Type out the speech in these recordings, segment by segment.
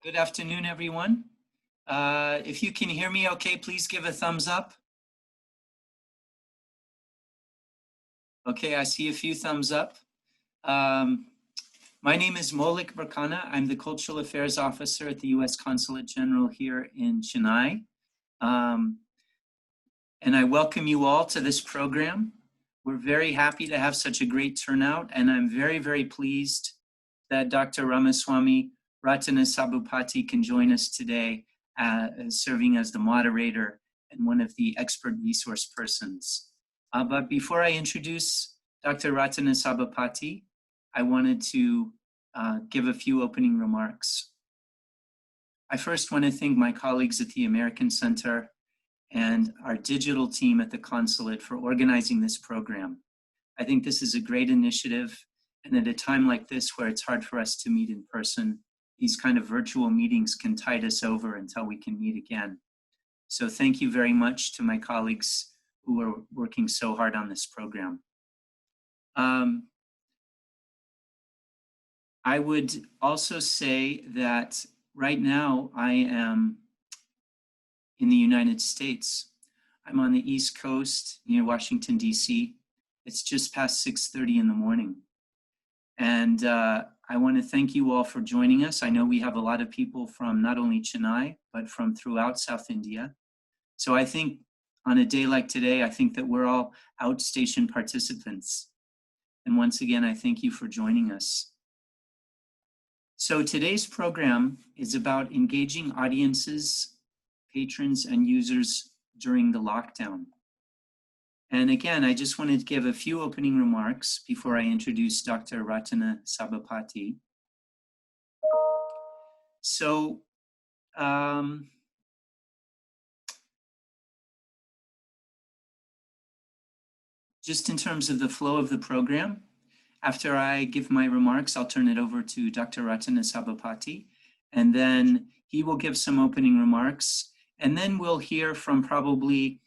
Good afternoon, everyone. If you can hear me okay, please give a thumbs up. Okay, I see a few thumbs up. My name is Moulik Berkana. I'm the Cultural Affairs Officer at the U.S. Consulate General here in Chennai. And I welcome you all to this program. We're very happy to have such a great turnout, and I'm very, very pleased that Dr. Ramaswamy Rathinasabapati can join us today, serving as the moderator and one of the expert resource persons. But before I introduce Dr. Rathinasabapati, I wanted to give a few opening remarks. I first want to thank my colleagues at the American Center and our digital team at the Consulate for organizing this program. I think this is a great initiative, and at a time like this where it's hard for us to meet in person, these kind of virtual meetings can tide us over until we can meet again. So thank you very much to my colleagues who are working so hard on this program. I would also say that right now I am in the United States. I'm on the East Coast near Washington, D.C. It's just past 6:30 in the morning. And I want to thank you all for joining us. I know we have a lot of people from not only Chennai, but from throughout South India. So I think on a day like today, I think that we're all outstation participants. And once again, I thank you for joining us. So today's program is about engaging audiences, patrons, and users during the lockdown. And again, I just wanted to give a few opening remarks before I introduce Dr. Rathinasabapati. So, just in terms of the flow of the program, after I give my remarks, I'll turn it over to Dr. Rathinasabapati, and then he will give some opening remarks, and then we'll hear from probably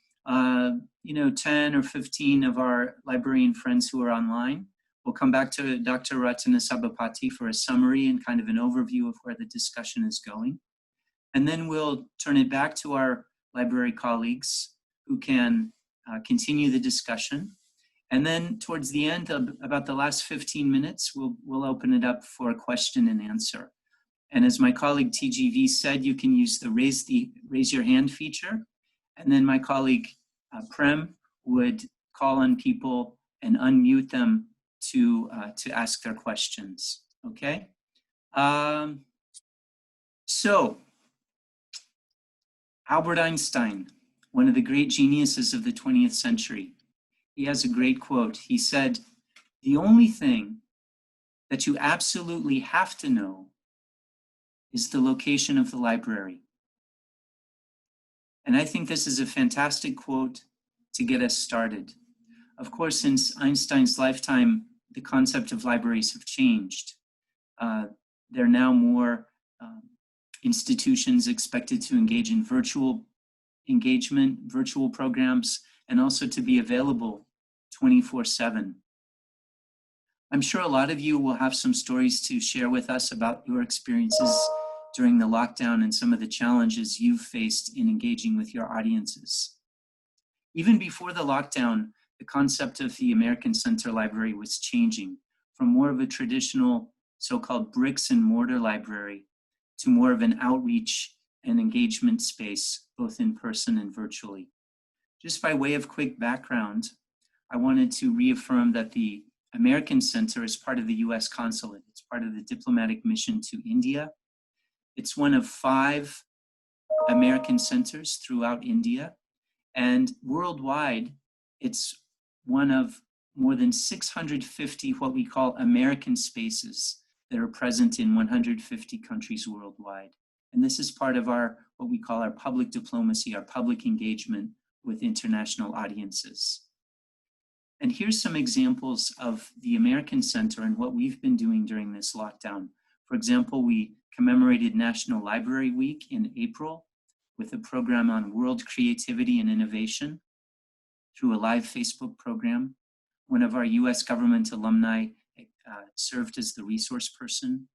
10 or 15 of our librarian friends who are online. We'll come back to Dr. Rathinasabapati for a summary and kind of an overview of where the discussion is going. And then we'll turn it back to our library colleagues who can continue the discussion. And then towards the end, about the last 15 minutes, we'll open it up for a question and answer. And as my colleague TGV said, you can use the raise your hand feature. And then my colleague Prem would call on people and unmute them to ask their questions, okay? So, Albert Einstein, one of the great geniuses of the 20th century, he has a great quote. He said, "The only thing that you absolutely have to know is the location of the library." And I think this is a fantastic quote to get us started. Of course, since Einstein's lifetime, the concept of libraries have changed. There are now more institutions expected to engage in virtual engagement, virtual programs, and also to be available 24/7. I'm sure a lot of you will have some stories to share with us about your experiences during the lockdown and some of the challenges you've faced in engaging with your audiences. Even before the lockdown, the concept of the American Center Library was changing from more of a traditional so-called bricks and mortar library to more of an outreach and engagement space, both in person and virtually. Just by way of quick background, I wanted to reaffirm that the American Center is part of the U.S. Consulate. It's part of the diplomatic mission to India. It's one of 5 American centers throughout India, and worldwide, it's one of more than 650 what we call American spaces that are present in 150 countries worldwide. And this is part of our, what we call our public diplomacy, our public engagement with international audiences. And here's some examples of the American Center and what we've been doing during this lockdown. For example, we commemorated National Library Week in April with a program on world creativity and innovation through a live Facebook program. One of our US government alumni served as the resource person.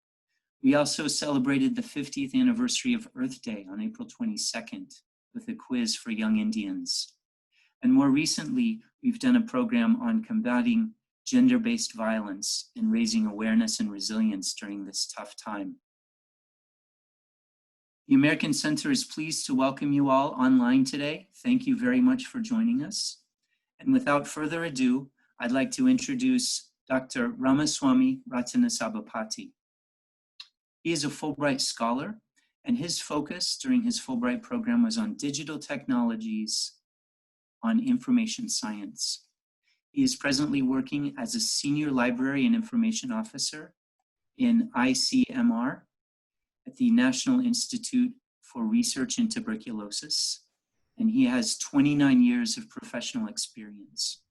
We also celebrated the 50th anniversary of Earth Day on April 22nd with a quiz for young Indians. And more recently, we've done a program on combating gender-based violence and raising awareness and resilience during this tough time. The American Center is pleased to welcome you all online today. Thank you very much for joining us. And without further ado, I'd like to introduce Dr. Ramaswamy Rathinasabapati. He is a Fulbright scholar, and his focus during his Fulbright program was on digital technologies on information science. He is presently working as a senior library and information officer in ICMR at the National Institute for Research in Tuberculosis, and he has 29 years of professional experience.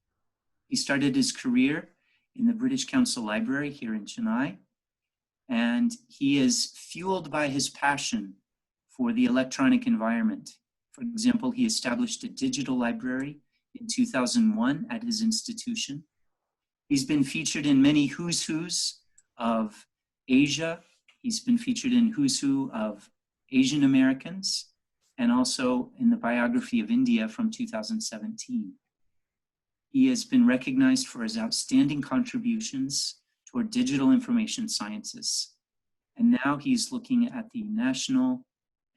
He started his career in the British Council Library here in Chennai, and he is fueled by his passion for the electronic environment. For example, he established a digital library in 2001 at his institution. He's been featured in many who's who's of Asia. He's been featured in Who's Who of Asian Americans, and also in the biography of India from 2017. He has been recognized for his outstanding contributions toward digital information sciences. And now he's looking at the national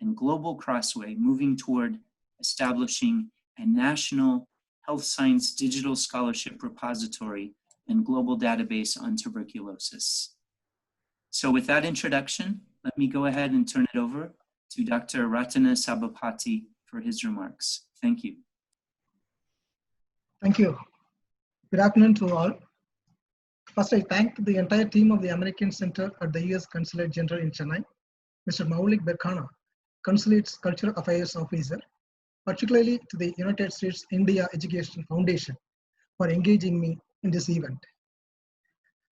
and global crossway, moving toward establishing a national health science digital scholarship repository and global database on tuberculosis. So with that introduction, let me go ahead and turn it over to Dr. Rathinasabapati for his remarks. Thank you. Thank you. Good afternoon to all. First, I thank the entire team of the American Center at the US Consulate General in Chennai, Mr. Moulik Berkana, Consulate's Cultural Affairs Officer, particularly to the United States India Education Foundation for engaging me in this event.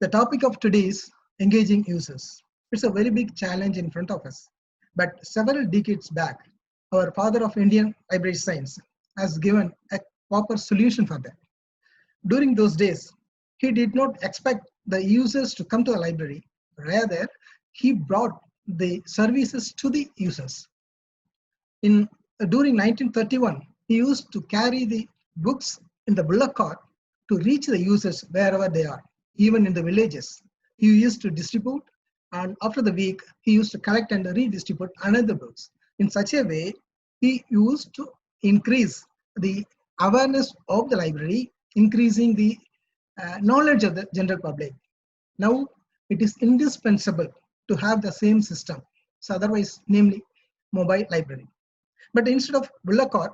The topic of today is engaging users. It's a very big challenge in front of us, but several decades back, our father of Indian library science has given a proper solution for that. During those days, he did not expect the users to come to the library. Rather, he brought the services to the users. During 1931, he used to carry the books in the bullock cart to reach the users wherever they are, even in the villages. He used to distribute, and after the week, he used to collect and redistribute another books. In such a way, he used to increase the awareness of the library, increasing the knowledge of the general public. Now, it is indispensable to have the same system, so otherwise, namely, mobile library. But instead of bullock cart,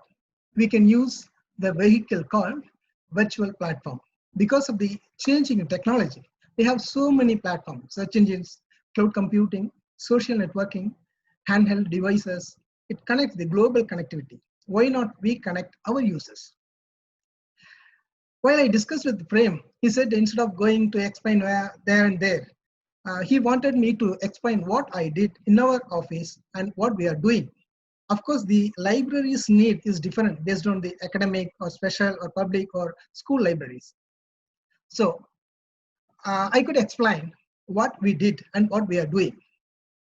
we can use the vehicle called virtual platform. Because of the changing in technology, we have so many platforms, search engines, cloud computing, social networking, handheld devices. It connects the global connectivity. Why not we connect our users? While I discussed with Prem, he said instead of going to explain there and there, he wanted me to explain what I did in our office and what we are doing. Of course, the library's need is different based on the academic or special or public or school libraries. So I could explain what we did and what we are doing.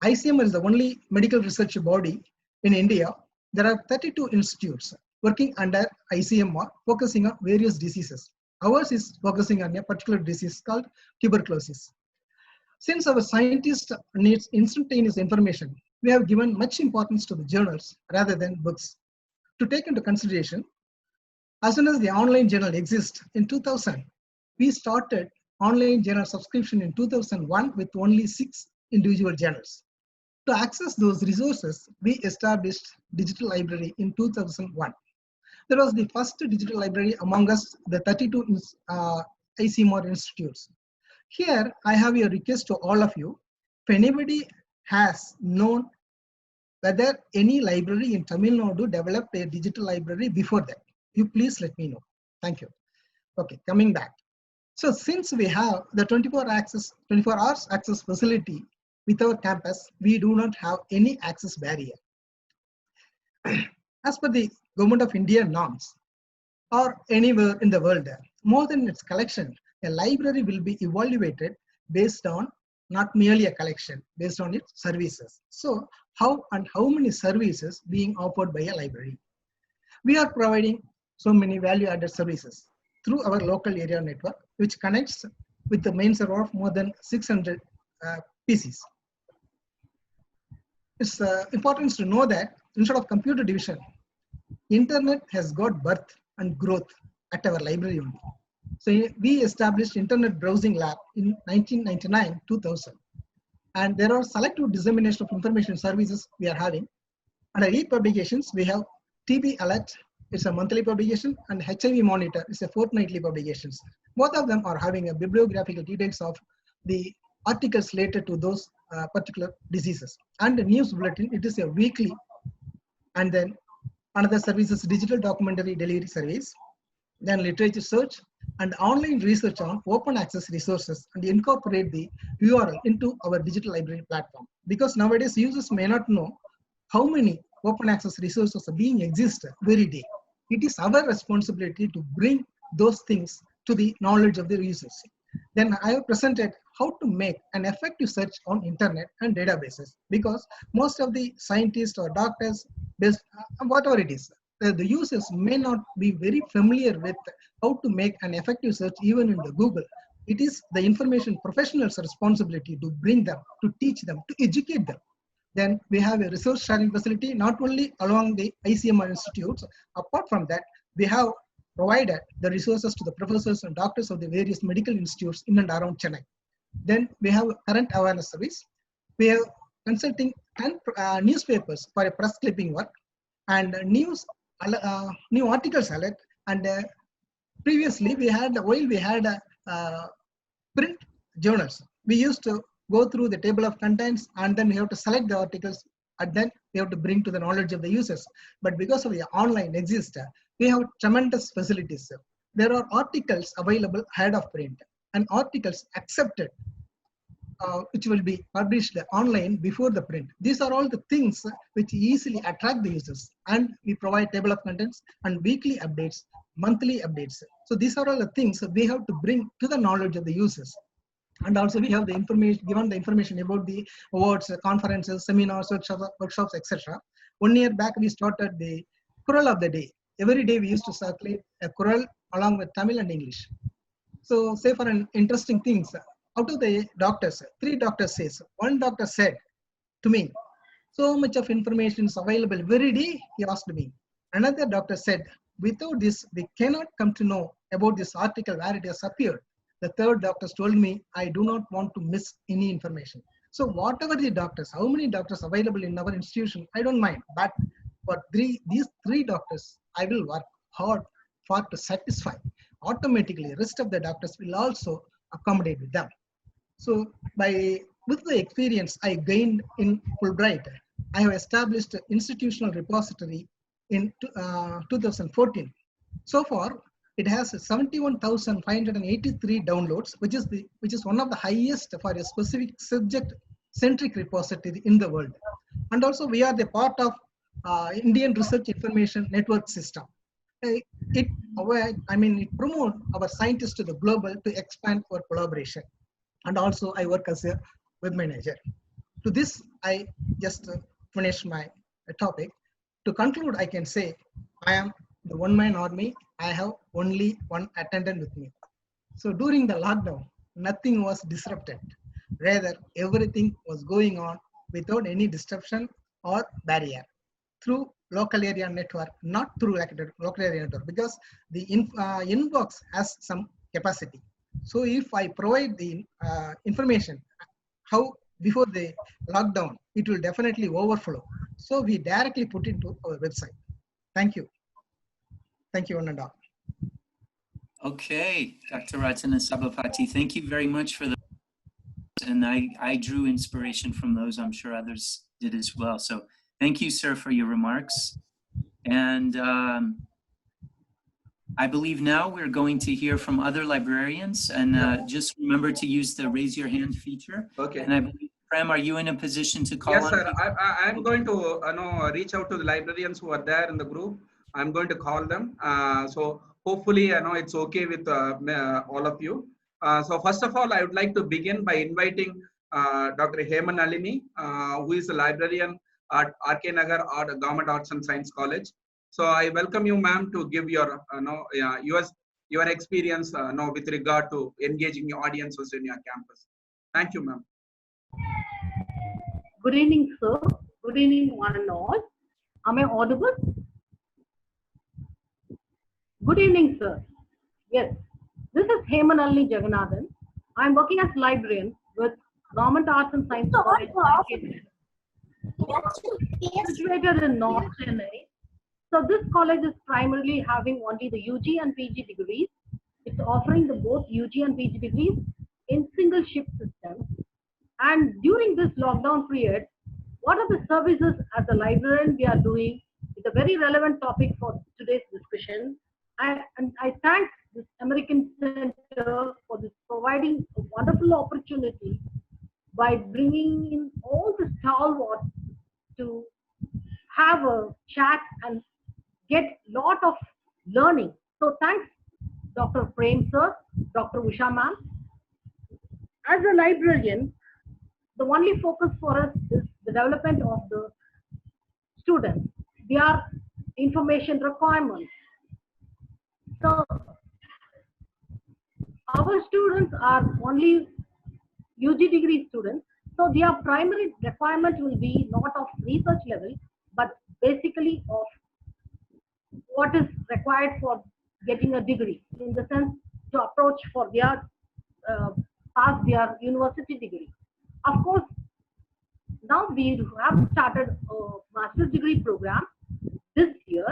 ICMR is the only medical research body in India. There are 32 institutes working under ICMR, focusing on various diseases. Ours is focusing on a particular disease called tuberculosis. Since our scientists need instantaneous information, we have given much importance to the journals rather than books. To take into consideration, as soon as the online journal exists in 2000, we started online journal subscription in 2001 with only 6 individual journals. To access those resources, we established digital library in 2001. That was the first digital library among us, the 32 ICMR institutes. Here, I have a request to all of you. If anybody has known whether any library in Tamil Nadu developed a digital library before that, you please let me know. Thank you. Okay, coming back. So since we have the 24 hours access facility with our campus, we do not have any access barrier. As per the Government of India norms, or anywhere in the world, more than its collection, a library will be evaluated based on not merely a collection based on its services. So how many services being offered by a library? We are providing so many value-added services through our local area network, which connects with the main server of more than 600 PCs. It's important to know that instead of computer division, internet has got birth and growth at our library only. So we established Internet Browsing Lab in 1999-2000. And there are selective dissemination of information services we are having. Under e-publications, we have TB Alert, it's a monthly publication, and HIV Monitor is a fortnightly publications. Both of them are having a bibliographical details of the articles related to those particular diseases. And the news bulletin, it is a weekly. And then another service is digital documentary delivery service, then literature search, and online research on open access resources, and incorporate the URL into our digital library platform. Because nowadays users may not know how many open access resources are being exist every day. It is our responsibility to bring those things to the knowledge of the users. Then I have presented how to make an effective search on internet and databases, because most of the scientists or doctors, whatever it is, the users may not be very familiar with how to make an effective search even in the Google. It is the information professionals' responsibility to bring them, to teach them, to educate them. Then we have a resource sharing facility, not only along the ICMR institutes. Apart from that, we have provided the resources to the professors and doctors of the various medical institutes in and around Chennai. Then we have current awareness service. We have consulting and newspapers for a press clipping work, and new articles alert. And previously we had, while we had print journals, we used to go through the table of contents, and then we have to select the articles, and then we have to bring to the knowledge of the users. But because of the online exist, we have tremendous facilities. There are articles available ahead of print, and articles accepted which will be published online before the print. These are all the things which easily attract the users, and we provide table of contents and weekly updates, monthly updates. So these are all the things we have to bring to the knowledge of the users. And also we have the information, given the information about the awards, conferences, seminars, workshops, etc. 1 year back, we started the Kural of the Day. Every day we used to circulate a Kural along with Tamil and English. So say for an interesting things, out of the doctors, 3 doctors says, one doctor said to me, so much of information is available every day, he asked me. Another doctor said, without this, we cannot come to know about this article where it has appeared. The third doctor told me, I do not want to miss any information. So whatever the doctors, how many doctors available in our institution, I don't mind. But for these 3 doctors, I will work hard for to satisfy. Automatically, rest of the doctors will also accommodate with them. So with the experience I gained in Fulbright, I have established an institutional repository in 2014. So far, it has 71,583 downloads, which is one of the highest for a specific subject-centric repository in the world. And also, we are the part of Indian Research Information Network System. It promotes our scientists to the global to expand our collaboration. And also, I work as a web manager. To this, I just finished my topic. To conclude, I can say I am the one-man army. I have only one attendant with me. So during the lockdown, nothing was disrupted. Rather, everything was going on without any disruption or barrier through local area network, not through local area network, because the inbox has some capacity. So if I provide the information, how before the lockdown, it will definitely overflow. So we directly put it to our website. Thank you. Thank you, one and all. Okay, Dr. Rathinasabapati, thank you very much for those. And I drew inspiration from those. I'm sure others did as well. So thank you, sir, for your remarks. And I believe now we're going to hear from other librarians. And just remember to use the raise your hand feature. Okay. And I believe, Prem, are you in a position to call on? Yes, sir. I'm going to reach out to the librarians who are there in the group. I'm going to call them. So hopefully, it's okay with all of you. So first of all, I would like to begin by inviting Dr. Heman Nalini, who is a librarian at RK Nagar Government Arts and Science College. So I welcome you, ma'am, to give your your experience with regard to engaging your audiences in your campus. Thank you, ma'am. Good evening, sir. Good evening, one and all. Am I audible? Good evening, sir. Yes, this is Hemanalini Jagannathan. I am working as librarian with Government Arts and Science College, situated in North Chennai. So this college is primarily having only the UG and PG degrees. It's offering the both UG and PG degrees in single shift system. And during this lockdown period, what are the services as a librarian we are doing? It's a very relevant topic for today's discussion. And I thank this American Center for this providing a wonderful opportunity by bringing in all the stalwarts to have a chat and get lot of learning. So thanks, Dr. Prem sir, Dr. Usha ma'am. As a librarian, the only focus for us is the development of the students, their information requirements. So our students are only UG degree students, so their primary requirement will be not of research level, but basically of what is required for getting a degree, in the sense to approach for their pass their university degree. Of course, now we have started a master's degree program this year,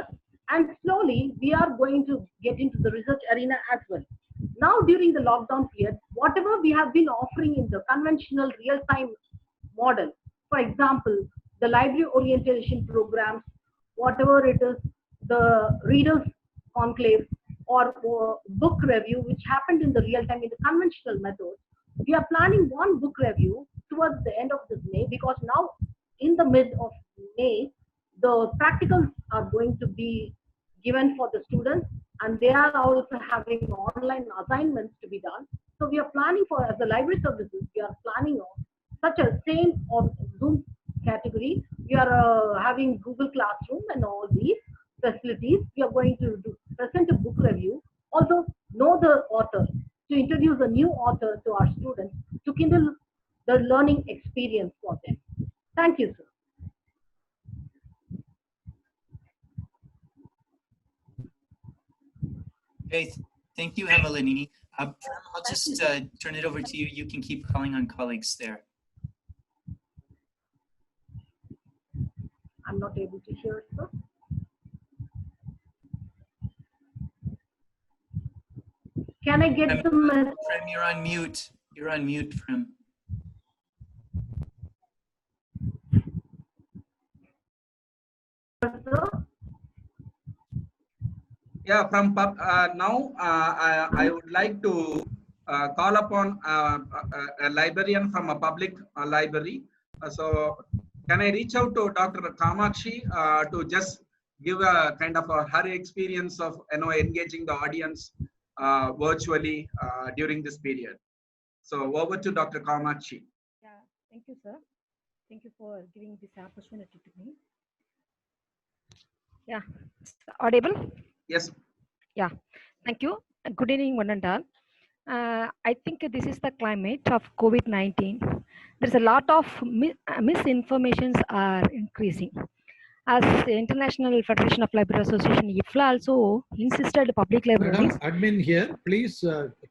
and slowly we are going to get into the research arena as well. Now during the lockdown period, whatever we have been offering in the conventional real-time model, for example, the library orientation programs, whatever it is, the readers conclave or book review, which happened in the real time in the conventional method, we are planning one book review towards the end of this May, because now in the mid of May, the practicals are going to be given for the students, and they are also having online assignments to be done. So we are planning for, as the library services, we are planning on such a same on Zoom category. We are having Google Classroom and all these facilities. We are going to present a book review, also know the author, to introduce a new author to our students, to kindle the learning experience for them. Thank you, sir. Okay, thank you, Hemalini. I'll just turn it over to you. You can keep calling on colleagues there. I'm not able to hear, sir. Can I get the message? Prem, you're on mute. You're on mute, Prem. Sir? Yeah, from now, I would like to call upon a librarian from a public library. So can I reach out to Dr. Kamakshi to just give a kind of her experience of engaging the audience virtually during this period? So over to Dr. Kamakshi. Yeah, thank you, sir. Thank you for giving this opportunity to me. Yeah, audible? Yes. Yeah, thank you. Good evening, one and all. I think this is the climate of COVID-19. There's a lot of misinformations are increasing. As the International Federation of Library Association, IFLA also insisted public libraries. Madam, admin here, please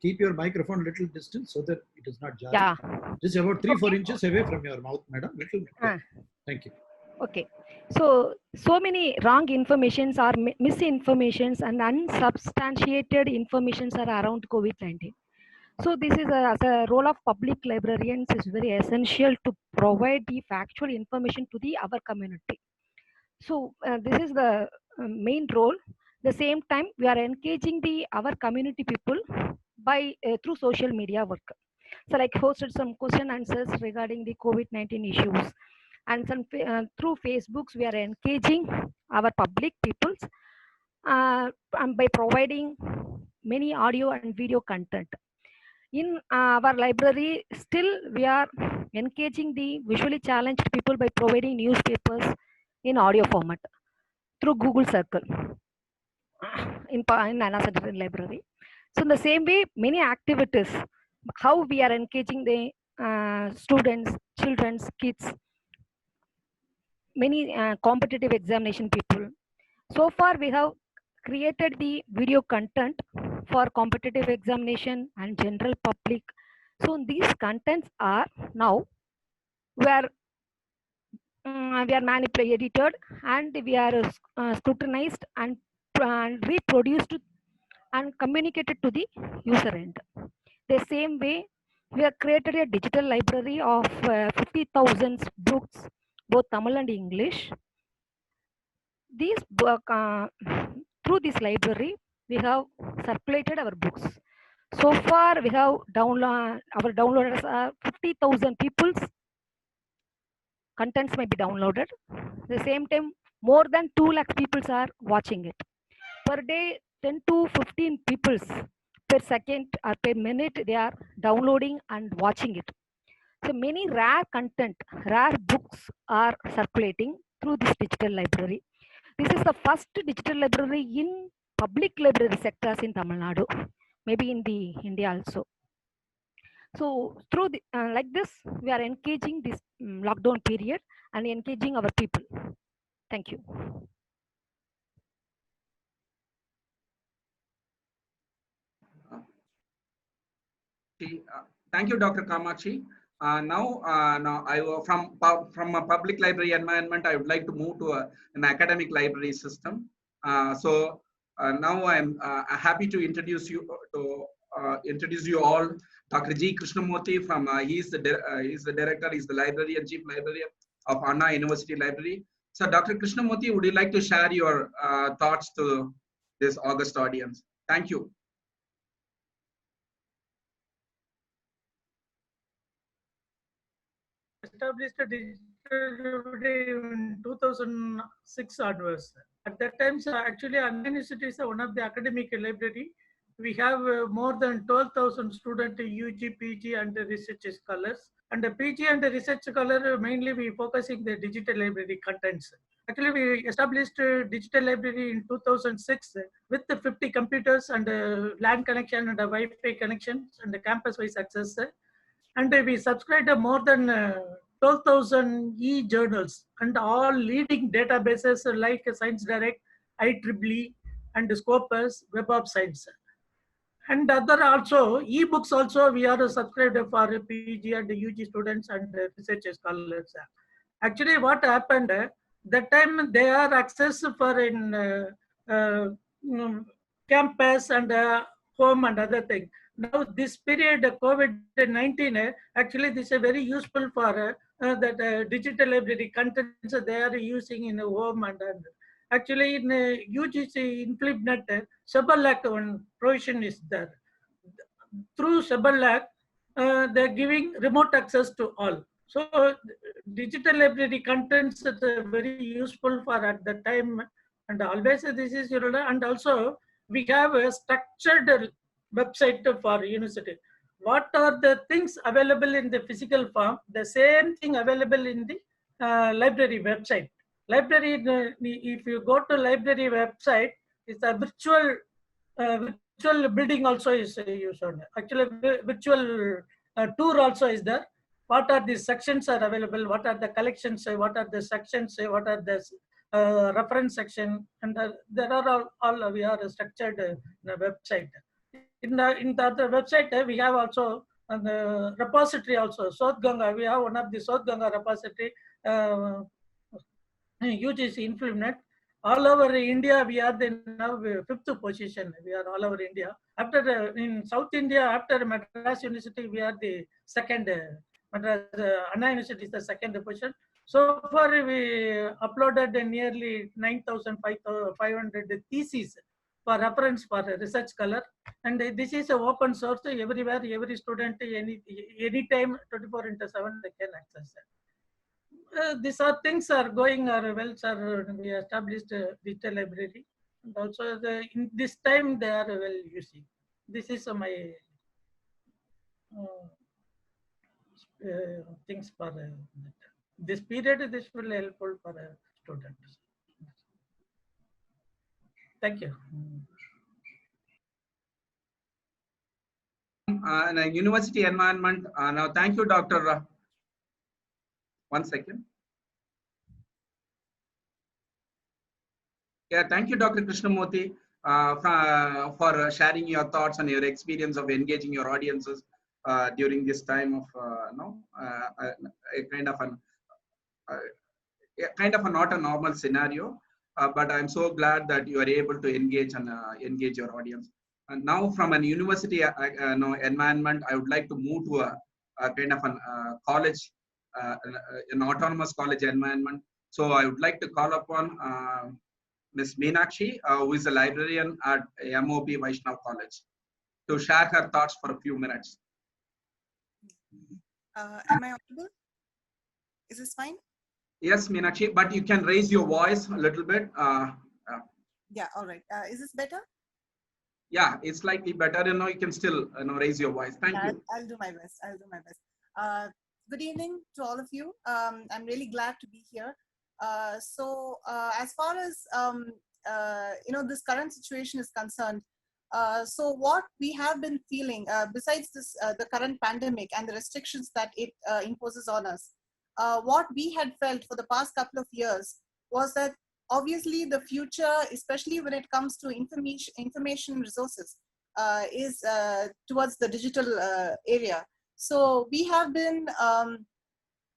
keep your microphone a little distance so that it is not jarring. Yeah. Just about 3-4 inches away from your mouth, madam. Little bit. Thank you. Okay. So many wrong informations or misinformations and unsubstantiated informations are around COVID-19. So this is as a role of public librarians is very essential to provide the factual information to our community. So this is the main role. The same time, we are engaging our community people by through social media work. So like hosted some question answers regarding the COVID-19 issues, and some through Facebooks we are engaging our public peoples and by providing many audio and video content. In our library, still we are engaging the visually challenged people by providing newspapers in audio format through Google Circle in Nana Center Library. So in the same way, many activities, how we are engaging the students, children's, kids, many competitive examination people. So far, we have created the video content for competitive examination and general public. So these contents are now where we are edited and we are scrutinized and reproduced and communicated to the user end. The same way, we have created a digital library of 50,000 books, both Tamil and English. These book, through this library, we have circulated our books. So far, we have our downloaders are 50,000 people's contents may be downloaded. At the same time, more than 2 lakh people are watching it. Per day, 10 to 15 people per second or per minute, they are downloading and watching it. So many rare content, rare books are circulating through this digital library. This is the first digital library in public library sectors in Tamil Nadu, maybe in the India also. So through the, like this, we are engaging this lockdown period and engaging our people. Thank you. Thank you, Dr. Kamachi. Now from a public library environment, I would like to move to an academic library system. Now I'm happy to introduce you all Dr. G. Krishnamurthy from he's the director, he's the librarian, chief librarian of Anna University Library. So Dr. Krishnamurthy, would you like to share your thoughts to this august audience? Thank you. Established a digital library in 2006 onwards. At that time, actually, Anna University is one of the academic library. We have more than 12,000 students, UG, PG, and research scholars. And the PG and the research scholar, mainly we focusing the digital library contents. Actually, we established a digital library in 2006 with the 50 computers and LAN connection and Wi-Fi connections and the campus-wise access. And we subscribed more than 12,000 e-journals and all leading databases like Science Direct, IEEE, and Scopus, Web of Science. And other also, e-books also, we are subscribed for PG and UG students and research scholars. Actually, what happened, that time they are access for in campus and home and other thing. Now this period COVID-19, actually this is very useful for that digital library contents they are using in home and actually in UGC InflipNet, Sabalak one provision is there. Through Sabalak, they're giving remote access to all. So digital library contents are very useful for at the time, and always this is and also we have a structured website for university. What are the things available in the physical form? The same thing available in the library website. Library, if you go to library website, it's a virtual building also is used on. Actually, virtual tour also is there. What are the sections are available? What are the collections? What are the sections? What are the reference section? And there are all we are structured in the website. In the other website, we have also the repository also. South Ganga, we have one of the South Ganga repository. UGC InflipNet. All over India, we are the now 5th position. We are all over India. After in South India, after Madras University, we are the second. Madras Anna University is the second position. So far, we uploaded nearly 9,500 theses for reference for research scholar, and this is an open source. Everywhere, every student, anytime, 24/7, they can access it. These are things are going well, sir. We established a digital library, and also in this time they are well using. This is my things for this period. This will helpful for students. Thank you. In a university environment. Now, thank you, Dr. One second. Yeah, thank you, Dr. Krishnamurthy, for sharing your thoughts and your experience of engaging your audiences during this time of a kind of a not a normal scenario. But I'm so glad that you are able to engage and engage your audience. And now, from an university environment, I would like to move to a kind of an college, an autonomous college environment. So I would like to call upon Ms. Meenakshi, who is a librarian at MOP Vaishnav College, to share her thoughts for a few minutes. Am I audible? Is this fine? Yes, Meenakshi, but you can raise your voice a little bit. Yeah, all right. Is this better? Yeah, it's slightly better. You can still raise your voice. Thank you. I'll do my best. I'll do my best. Good evening to all of you. I'm really glad to be here. As far as this current situation is concerned, so what we have been feeling, besides this, the current pandemic and the restrictions that it imposes on us, what we had felt for the past couple of years was that obviously the future, especially when it comes to information resources, is towards the digital area. So we have been,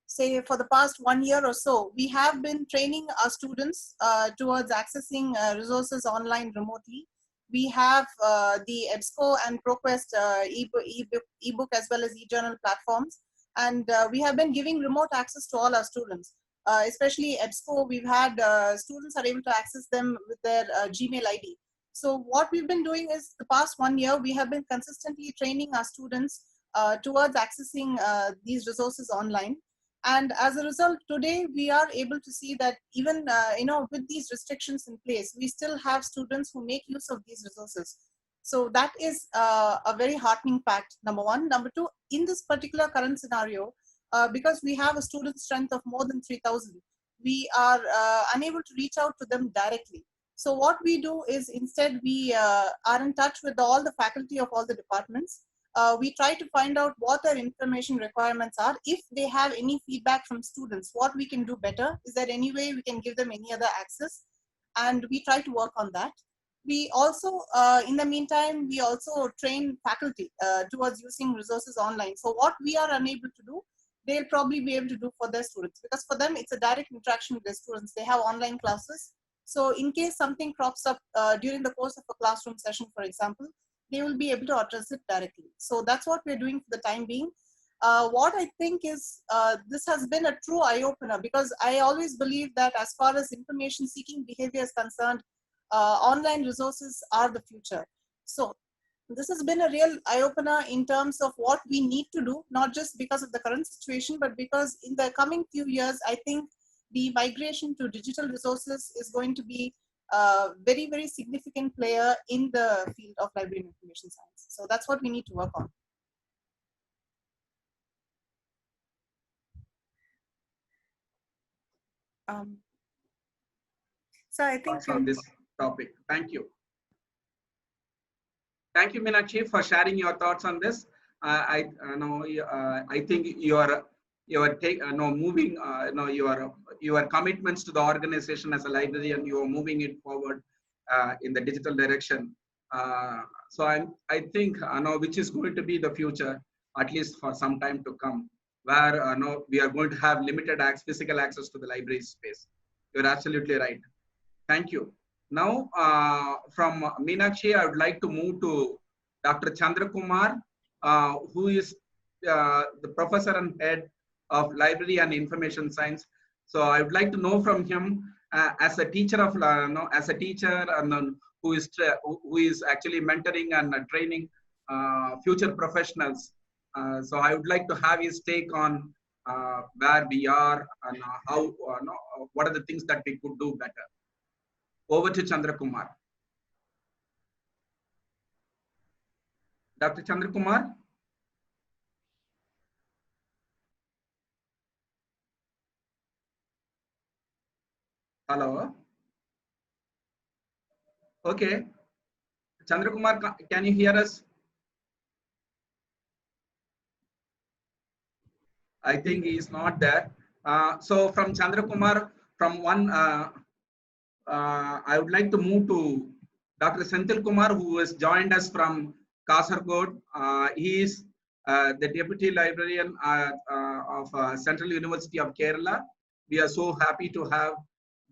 say for the past 1 year or so, we have been training our students towards accessing resources online remotely. We have the EBSCO and ProQuest ebook as well as e-journal platforms. And we have been giving remote access to all our students. Especially EBSCO, we've had students are able to access them with their Gmail ID. So what we've been doing is the past 1 year, we have been consistently training our students towards accessing these resources online. And as a result, today we are able to see that even with these restrictions in place, we still have students who make use of these resources. So that is a very heartening fact, number one. Number two, in this particular current scenario, because we have a student strength of more than 3,000, we are unable to reach out to them directly. So what we do is instead we are in touch with all the faculty of all the departments. We try to find out what their information requirements are. If they have any feedback from students, what we can do better, is there any way we can give them any other access? And we try to work on that. We also, in the meantime, we also train faculty towards using resources online. So what we are unable to do, they'll probably be able to do for their students, because for them, it's a direct interaction with their students. They have online classes. So in case something crops up during the course of a classroom session, for example, they will be able to address it directly. So that's what we're doing for the time being. What I think is this has been a true eye-opener, because I always believe that as far as information seeking behavior is concerned, online resources are the future. So this has been a real eye-opener in terms of what we need to do, not just because of the current situation, but because in the coming few years, I think the migration to digital resources is going to be a very, very significant player in the field of library and information science. So that's what we need to work on. So I think on this topic. Thank you. Thank you, Meenakshi, for sharing your thoughts on this. I think your moving your commitments to the organization as a librarian, you are moving it forward in the digital direction. So I think which is going to be the future, at least for some time to come, where we are going to have limited physical access to the library space. You're absolutely right. Thank you. Now, from Meenakshi, I would like to move to Dr. Chandrakumar, who is the professor and head of library and information science. So I would like to know from him as a teacher of and who is actually mentoring and training future professionals. So I would like to have his take on where we are and how what are the things that we could do better. Over to Chandrakumar. Dr. Chandrakumar? Hello. Okay. Chandrakumar, can you hear us? I think he is not there. So from Chandrakumar, from one, I would like to move to Dr. Senthil Kumar, who has joined us from Kasargod. He is the Deputy Librarian of Central University of Kerala. We are so happy to have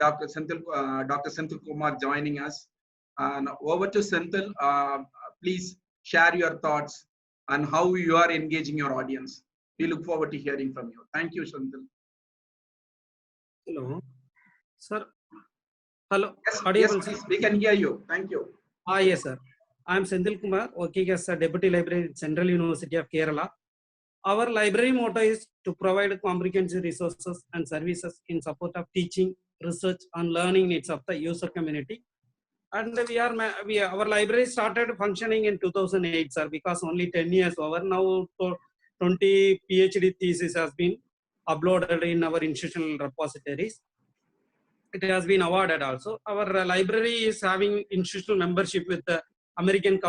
Dr. Senthil Kumar joining us. And over to Senthil, please share your thoughts on how you are engaging your audience. We look forward to hearing from you. Thank you, Senthil. Hello, sir. Hello. Yes, Audible, yes, please. We can hear you. Thank you. Yes, sir. I am Senthil Kumar, working as a Deputy Librarian at Central University of Kerala. Our library motto is to provide comprehensive resources and services in support of teaching, research, and learning needs of the user community. And our library started functioning in 2008, sir, because only 10 years over. Now 20 PhD thesis has been uploaded in our institutional repositories. It has been awarded also. Our library is having institutional membership with the American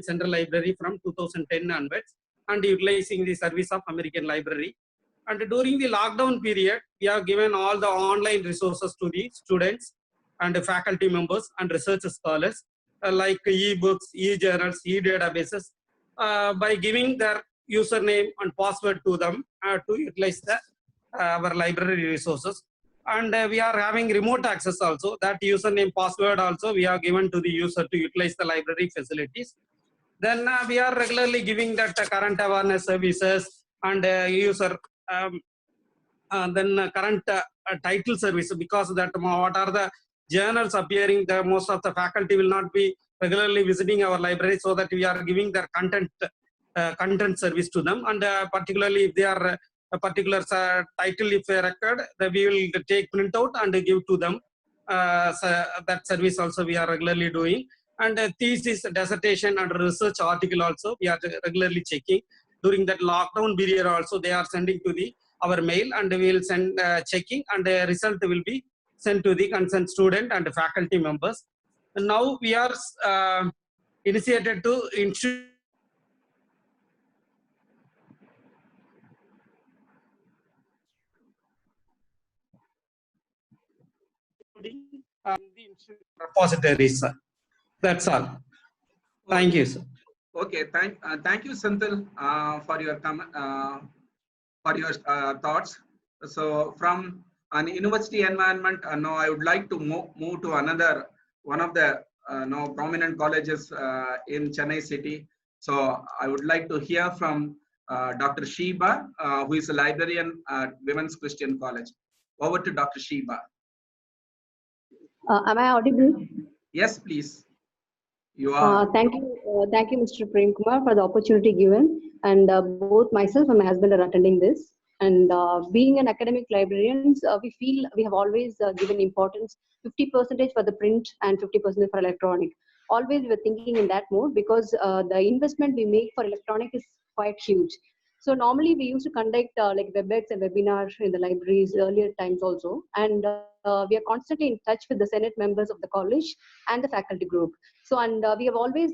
Central Library from 2010 onwards, and utilizing the service of American Library. And during the lockdown period, we have given all the online resources to the students and the faculty members and research scholars, like e-books, e-journals, e-databases, by giving their username and password to them to utilize our library resources. And we are having remote access also. That username, password also we are given to the user to utilize the library facilities. Then we are regularly giving that current awareness services and user then current title service, because that what are the journals appearing, the most of the faculty will not be regularly visiting our library, so that we are giving their content service to them. And particularly if they are a particular title, if a record, that we will take printout and give to them. So that service also we are regularly doing. And thesis, dissertation, and research article also we are regularly checking. During that lockdown period also, they are sending to our mail, and we will send checking, and the result will be sent to the concerned student and faculty members. And now we are initiated to institute the repositories, sir. That's all. Thank you, sir. Okay, thank you, Senthil, for your thoughts. So from an university environment, now I would like to move to another one of the now prominent colleges in Chennai city. So I would like to hear from Dr. Sheba, who is a librarian at Women's Christian College. Over to Dr. Sheba. Am I audible? Yes, please. You are. Thank you, Mr. Prem Kumar, for the opportunity given. And both myself and my husband are attending this. And being an academic librarians, we feel we have always given importance 50% for the print and 50% for electronic. Always we're thinking in that mode, because the investment we make for electronic is quite huge. So normally we used to conduct like WebEx and webinars in the libraries earlier times also. And we are constantly in touch with the Senate members of the college and the faculty group. So, and we have always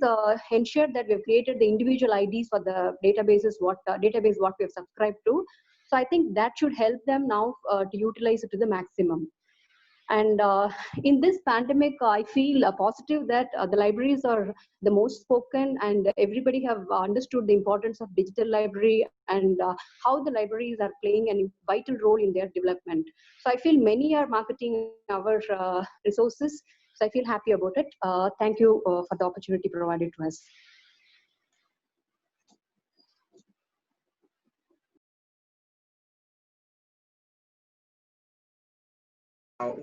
ensured that we have created the individual IDs for the databases, what we have subscribed to. So I think that should help them now to utilize it to the maximum. And in this pandemic, I feel positive that the libraries are the most spoken, and everybody have understood the importance of digital library and how the libraries are playing a vital role in their development. So I feel many are marketing our resources. So I feel happy about it. Thank you for the opportunity provided to us.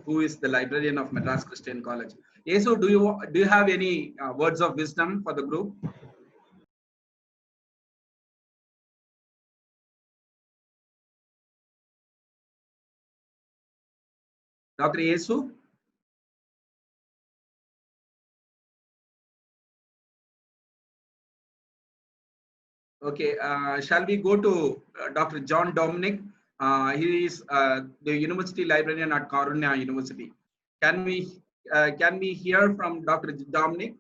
Who is the librarian of Madras Christian College. Yesu, do you have any words of wisdom for the group? Dr. Yesu? Okay, shall we go to Dr. John Dominic, He is the university librarian at Karunya University. Can we hear from Dr. Dominic?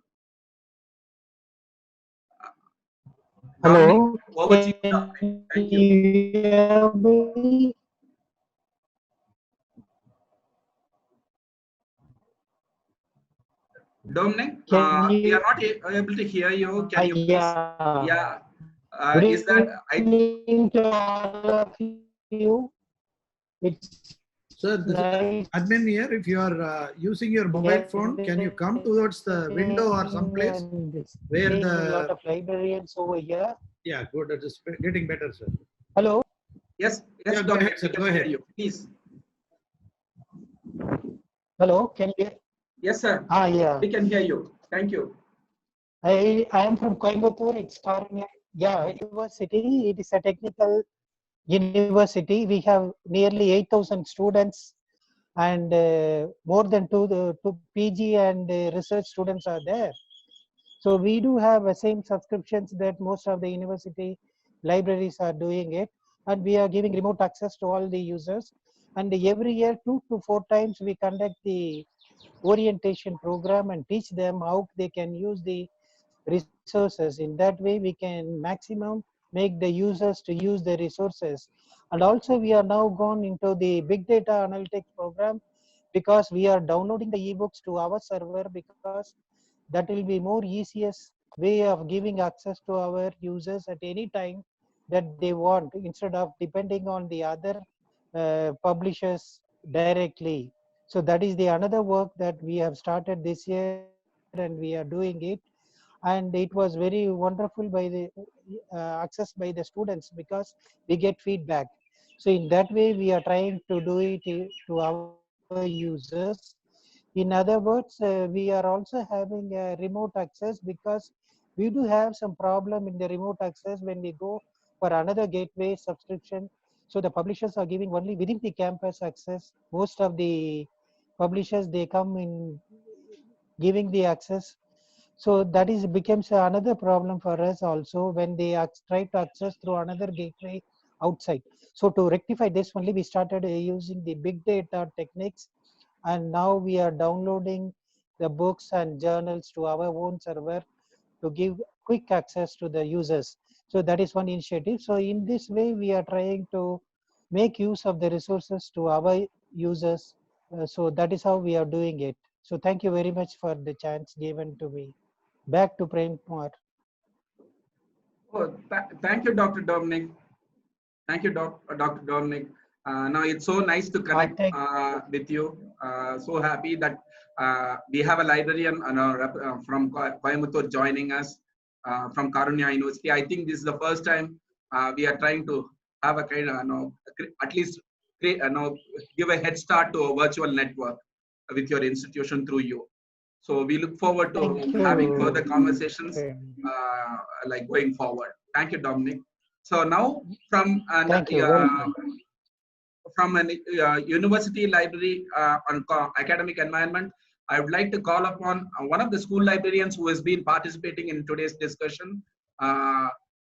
Dominic, Hello, over to you. can Dominic. Thank you. you hear me? Dominic, Can we are you? not able to hear you. Can you please? Yeah. Yeah. Good Is that evening to all of you. It's Sir, this is nice. admin here. If you are using your mobile phone, can you come towards the window or someplace where Seeing a lot the... of librarians over here. Yeah, good. It is getting better, sir. Hello. yes, Yeah, go Dominic, ahead, sir. we can Go hear ahead. you. Please. Hello. Can you hear? Yes, sir. Yeah. We can hear you. Thank you. I am from Coimbatore. It's Karunya. Yeah, university. It is a technical university. We have nearly 8,000 students and more than two PG and research students are there. So we do have the same subscriptions that most of the university libraries are doing it, and we are giving remote access to all the users. And every year, 2 to 4 times, we conduct the orientation program and teach them how they can use the resources. In that way, we can maximum make the users to use the resources. And also, we are now gone into the big data analytics program because we are downloading the ebooks to our server, because that will be more easiest way of giving access to our users at any time that they want, instead of depending on the other publishers directly. So that is the another work that we have started this year, and we are doing it. And it was very wonderful by the access by the students, because we get feedback. So in that way, we are trying to do it to our users. In other words, we are also having remote access, because we do have some problem in the remote access when we go for another gateway subscription. So the publishers are giving only within the campus access. Most of the publishers, they come in giving the access. So that is becomes another problem for us also when they try to access through another gateway outside. So to rectify this only, we started using the big data techniques, and now we are downloading the books and journals to our own server to give quick access to the users. So that is one initiative. So in this way, we are trying to make use of the resources to our users. So that is how we are doing it. So thank you very much for the chance given to me. Back to Prem Kumar. Oh, thank you, Dr. Dominic. Thank you, Dr. Dominic. Now it's so nice to connect with you. So happy that we have a librarian from Coimbatore joining us from Karunya University. I think this is the first time we are trying to have a kind of at least give a head start to a virtual network with your institution through you. So we look forward to having further conversations like going forward. Thank you, Dominic. So now from an university library on academic environment, I would like to call upon one of the school librarians who has been participating in today's discussion. I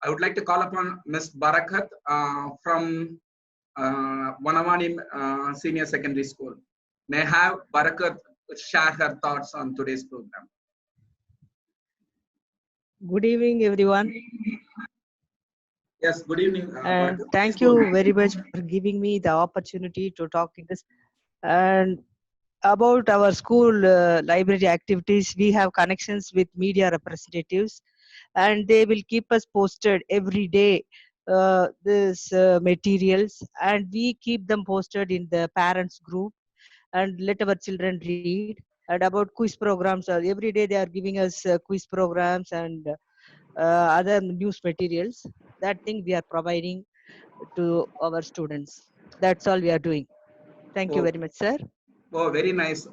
would like to call upon Ms. Barakat from Vanavani Senior Secondary School. May I have Barakat share her thoughts on today's program. Good evening, everyone. Yes, good evening. And thank you very much for giving me the opportunity to talk in this. And about our school library activities, we have connections with media representatives, and they will keep us posted every day this materials, and we keep them posted in the parents group and let our children read. And about quiz programs, every day they are giving us quiz programs and other news materials. That thing we are providing to our students. That's all we are doing. Thank you very much, sir. Oh, very nice.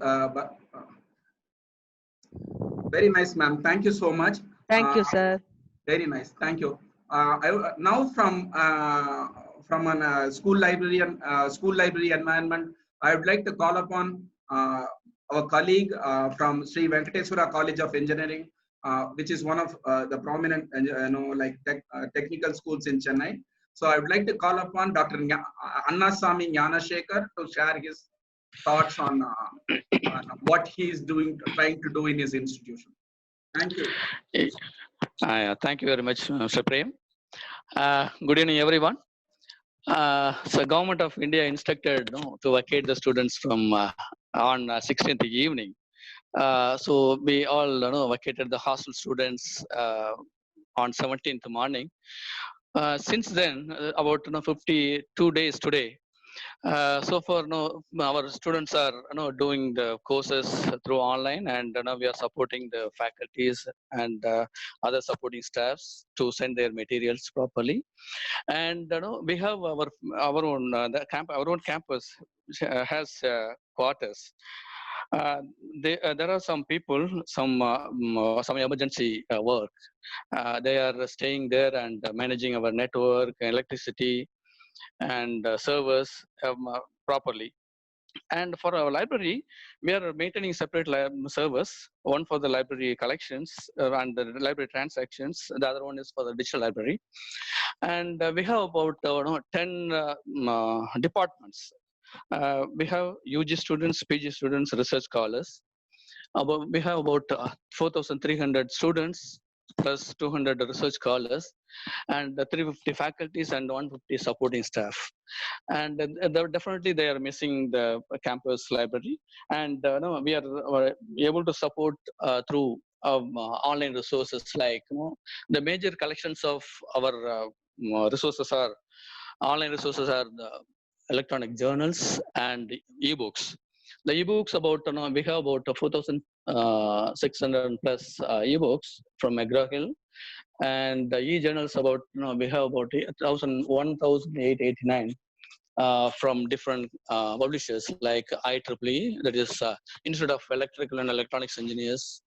Very nice, ma'am. Thank you so much. Thank you, sir. Very nice. Thank you. Now from a school library environment, I would like to call upon our colleague from Sri Venkateswara College of Engineering, which is one of the prominent technical schools in Chennai. So I would like to call upon Dr. Annasamy Gnanashekhar to share his thoughts on what he is trying to do in his institution. Thank you. Thank you very much, Mr. Prem. Good evening, everyone. So Government of India instructed to vacate the students from on 16th evening. So we all vacated the hostel students on 17th morning. Since then, about 52 days today, so far, our students are doing the courses through online, and we are supporting the faculties and other supporting staffs to send their materials properly. And we have our own our own campus which, has quarters. There are some people, some emergency work. They are staying there and managing our network, electricity, and servers properly. And for our library, we are maintaining separate servers, one for the library collections and the library transactions. The other one is for the digital library. And we have about 10 departments. We have UG students, PG students, research scholars. We have about 4,300 students plus 200 research scholars, and 350 faculties and 150 supporting staff. And definitely they are missing the campus library. And we are able to support through online resources like the major collections of our resources are online resources are the electronic journals and ebooks. The ebooks we have about 4,600 plus ebooks from McGraw-Hill, and the e-journals we have about 1,889 from different publishers like IEEE, that is Institute of Electrical and Electronics Engineers,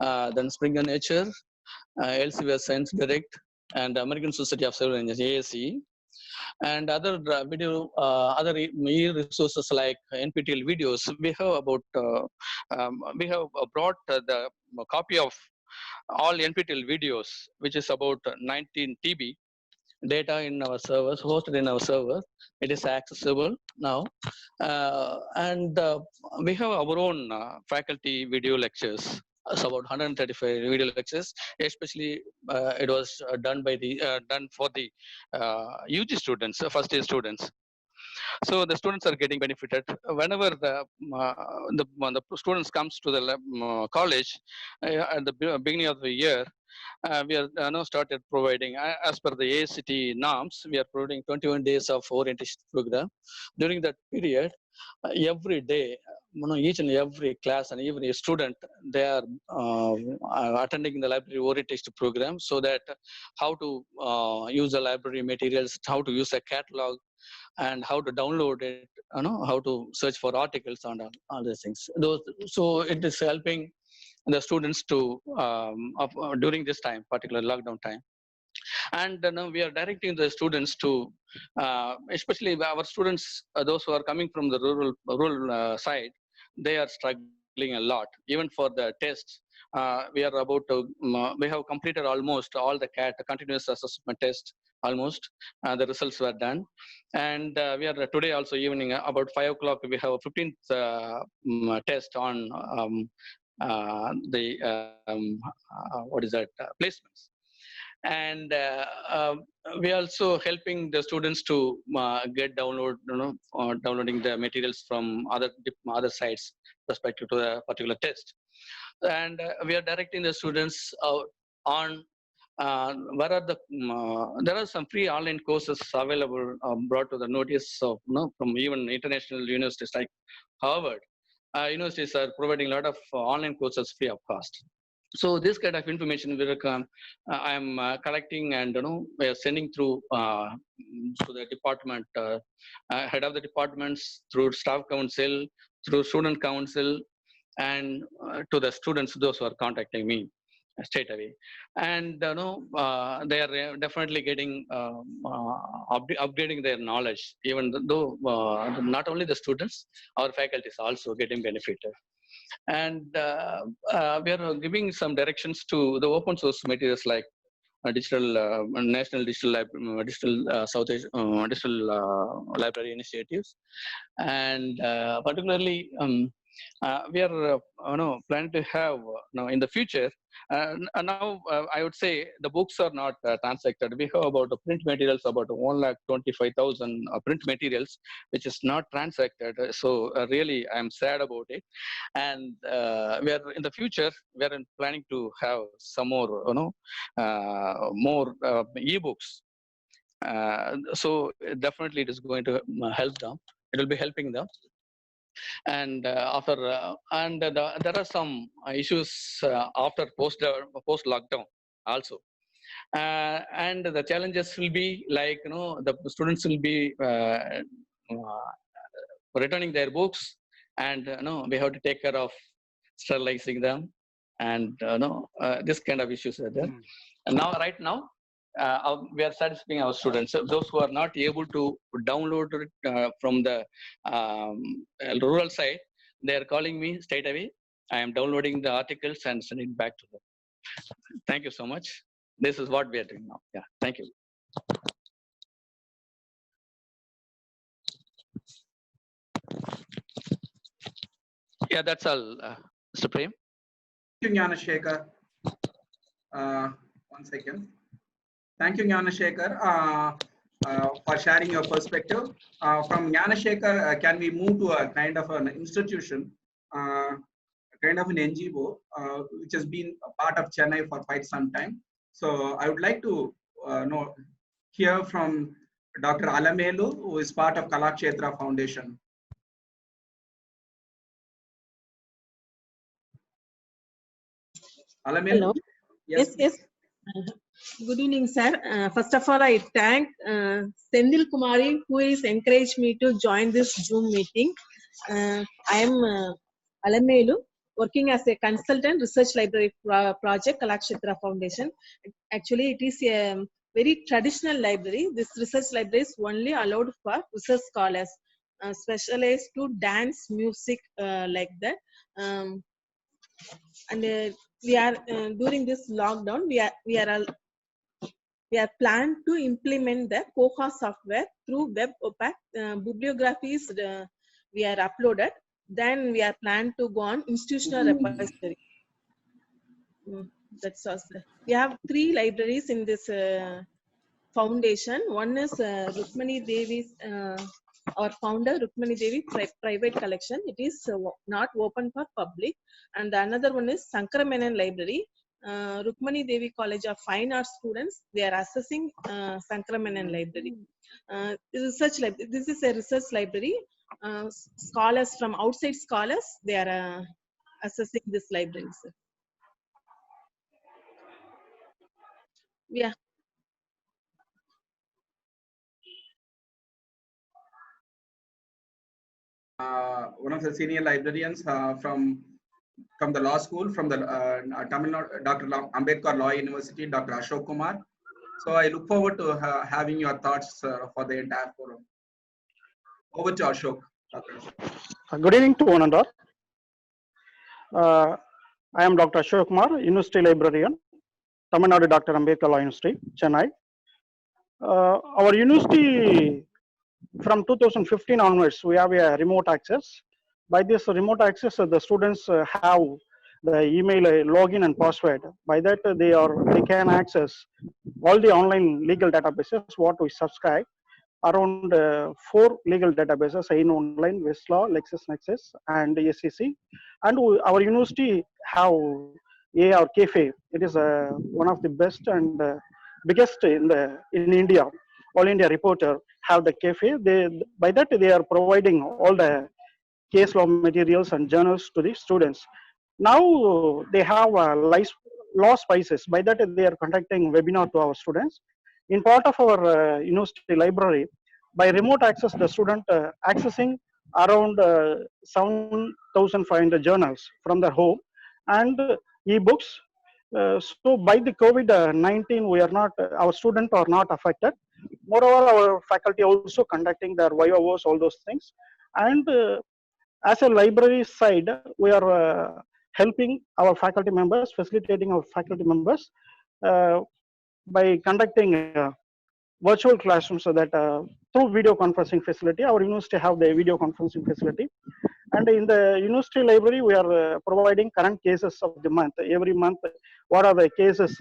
then Springer Nature, Elsevier Science Direct, and American Society of Civil Engineers, ASE, and other other e-resources like NPTEL videos. We have about we have brought the copy of all NPTEL videos, which is about 19 TB data in our servers, hosted in our server. It is accessible now. And we have our own faculty video lectures. It's about 135 video lectures, especially it was done by the done for the UG students, first year students. So the students are getting benefited whenever when the students comes to the college at the beginning of the year. We are now started providing, as per the ACT norms, we are providing 21 days of orientation program. During that period, every day, each and every class and every student, they are attending the library orientation program, so that how to use the library materials, how to use a catalog, and how to download it, how to search for articles and all these things. So it is helping the students to during this time, particular lockdown time. And now we are directing the students to, especially our students, those who are coming from the rural side, they are struggling a lot. Even for the tests, we are about to, we have completed almost all the CAT, continuous assessment test, almost. The results were done. And we are today also evening, about 5 o'clock, we have a 15th test on what is that, placements. And we also helping the students to get downloading the materials from other sites respective to the particular test. And we are directing the students on where are the there are some free online courses available, brought to the notice of from even international universities like Harvard. Universities are providing a lot of online courses free of cost. So this kind of information I am collecting, and we are sending through to the department, head of the departments, through staff council, through student council, and to the students, those who are contacting me straight away. And they are definitely getting upgrading their knowledge, even though not only the students, our faculty is also getting benefited. And we are giving some directions to the open source materials like national digital library initiatives, and particularly we are planning to have now in the future. Now I would say the books are not transacted. We have about print materials, about 1,25,000 print materials, which is not transacted. So really, I'm sad about it. And we are in the future, we are planning to have some more, more e-books. So definitely, it is going to help them. It will be helping them. And there are some issues after post lockdown also, and the challenges will be like the students will be returning their books, and we have to take care of sterilizing them, and this kind of issues are there. And now right now we are satisfying our students. So those who are not able to download it from the rural side, they are calling me straight away. I am downloading the articles and sending it back to them. Thank you so much. This is what we are doing now. Yeah, thank you. Yeah, that's all, Mr. Prem. Thank you, Gnanashekhar. 1 second. Thank you, Gnanashekhar, for sharing your perspective. From Gnanashekhar, can we move to a kind of an institution, kind of an NGO, which has been a part of Chennai for quite some time? So I would like to hear from Dr. Alamelu, who is part of Kalakshetra Foundation. Alamelu? Hello. Yes. Good evening, sir. First of all, I thank Sendil Kumari, who has encouraged me to join this Zoom meeting. I am Alamelu, working as a consultant research library project, Kalakshetra Foundation. Actually, it is a very traditional library. This research library is only allowed for research scholars, specialized to dance, music, like that. And we are during this lockdown, we are planned to implement the Koha software through web OPAC. Bibliographies we are uploaded. Then we are planned to go on institutional repository. That's all, sir. We have 3 libraries in this foundation. One is Rukmani Devi's, our founder Rukmani Devi private collection. It is not open for public. And the another one is Sankaramanan Library. Rukmani Devi College of Fine Arts students, they are assessing Sankaramanan Library. This is a research library. Scholars from outside scholars, they are assessing this library, sir. Yeah. One of the senior librarians from the law school, from the Tamil Nadu, Dr. Ambedkar Law University, Dr. Ashok Kumar. So I look forward to having your thoughts for the entire forum. Over to Ashok. Good evening to one and all. I am Dr. Ashok Kumar, University Librarian, Tamil Nadu Dr. Ambedkar Law University, Chennai. Our university, from 2015 onwards, we have a remote access. By this remote access, the students have the email login and password. By that, they can access all the online legal databases what we subscribe. Around 4 legal databases: AIN Online, Westlaw, LexisNexis, and SEC. And our university have AR Cafe. It is one of the best and biggest in India. All India Reporter have the cafe. By that they are providing all the case law materials and journals to the students. Now they have law spices. By that they are conducting webinar to our students. In part of our university library, by remote access, the student accessing around 7,500 journals from their home and e-books. So by the COVID-19, we are not, our students are not affected. Moreover, our faculty also conducting their YOOs, all those things. And as a library side, we are helping our faculty members, facilitating our faculty members by conducting virtual classrooms, so that through video conferencing facility, our university have the video conferencing facility. And in the university library, we are providing current cases of the month. Every month, what are the cases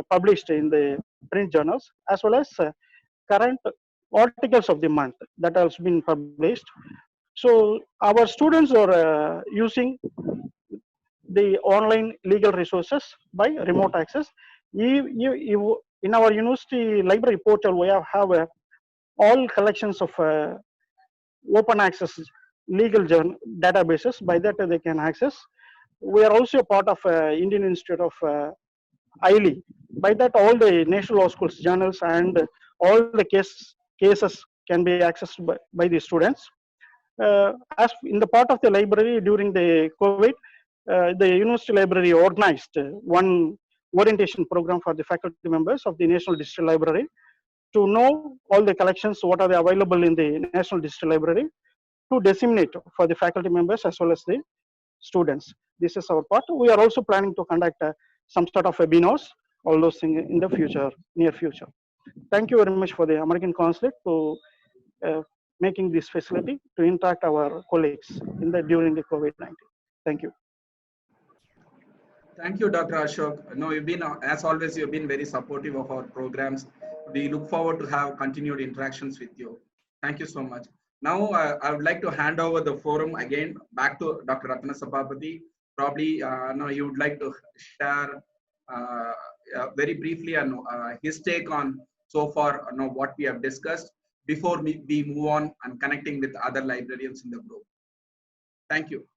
published in the print journals, as well as current articles of the month that has been published. So our students are using the online legal resources by remote access. In our university library portal, we have all collections of open access legal databases. By that they can access. We are also a part of Indian Institute of ILI. By that, all the national law schools journals and all the cases can be accessed by the students. As in the part of the library during the COVID, the university library organized one orientation program for the faculty members of the National Digital Library to know all the collections, what are they available in the National Digital Library, to disseminate for the faculty members as well as the students. This is our part. We are also planning to conduct some sort of webinars, all those things in the future, near future. Thank you very much for the American Consulate to making this facility to interact our colleagues during the COVID-19. Thank you. Thank you, Dr. Ashok. No, you've been, as always, you've been very supportive of our programs. We look forward to have continued interactions with you. Thank you so much. Now, I would like to hand over the forum again back to Dr. Rathinasabapati. Probably, no, you would like to share very briefly on his take on so far, what we have discussed before we move on and connecting with other librarians in the group. Thank you.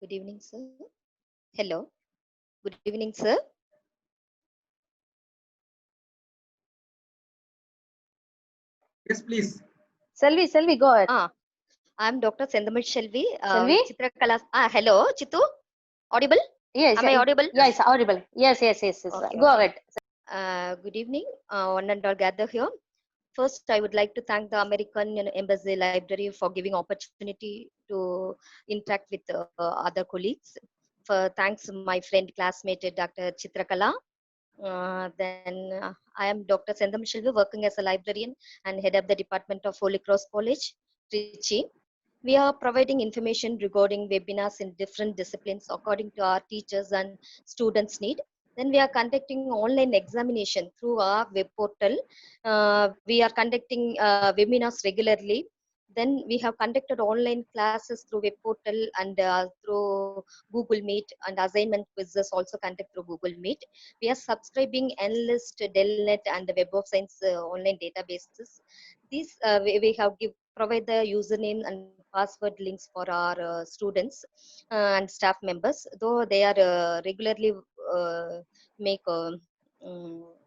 Good evening, sir. Hello. Good evening, sir. Yes, please. Selvi, go ahead. I'm Dr. Sendamil Shelvi. Chitrakala. Hello, Chitu. Audible? Yes. Am I audible? Yes, audible. Yes. Okay, Go ahead. Good evening, one and all gather here. First, I would like to thank the American Embassy Library for giving opportunity to interact with other colleagues. Thanks my friend, classmate, Dr. Chitrakala. I am Dr. Sendam Shilvi, working as a librarian and head of the Department of Holy Cross College, Trichy. We are providing information regarding webinars in different disciplines according to our teachers and students' need. Then we are conducting online examination through our web portal. We are conducting webinars regularly. Then we have conducted online classes through web portal and through Google Meet, and assignment quizzes also conducted through Google Meet. We are subscribing Enlist, Delnet, and the Web of Science online databases. These we have provide the username and password links for our students and staff members, though they are regularly make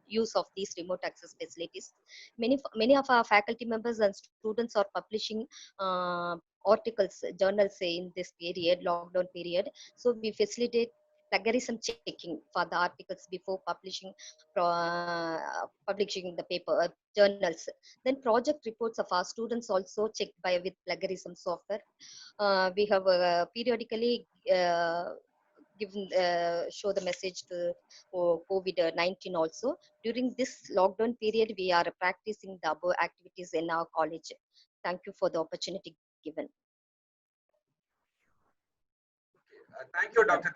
use of these remote access facilities. Many of our faculty members and students are publishing articles, journals in this period, lockdown period. So we facilitate plagiarism checking for the articles before publishing the paper journals. Then project reports of our students also checked with plagiarism software. We have periodically show the message to COVID-19 also. During this lockdown period, we are practicing the above activities in our college. Thank you for the opportunity given. Thank you, Dr.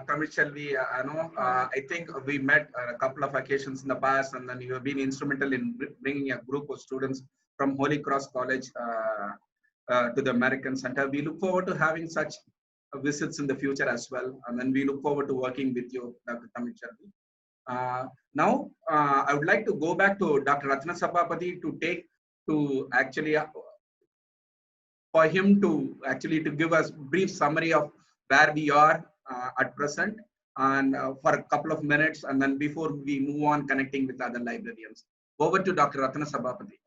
Tamil Shelvi. I think we met a couple of occasions in the past, and then you have been instrumental in bringing a group of students from Holy Cross College to the American Center. We look forward to having such visits in the future as well, and then we look forward to working with you, Dr. Tamil Shelvi. Now, I would like to go back to Dr. Rathinasabapati for him to give us brief summary of where we are at present, and for a couple of minutes, and then before we move on connecting with other librarians. Over to Dr. Rathinasabapati.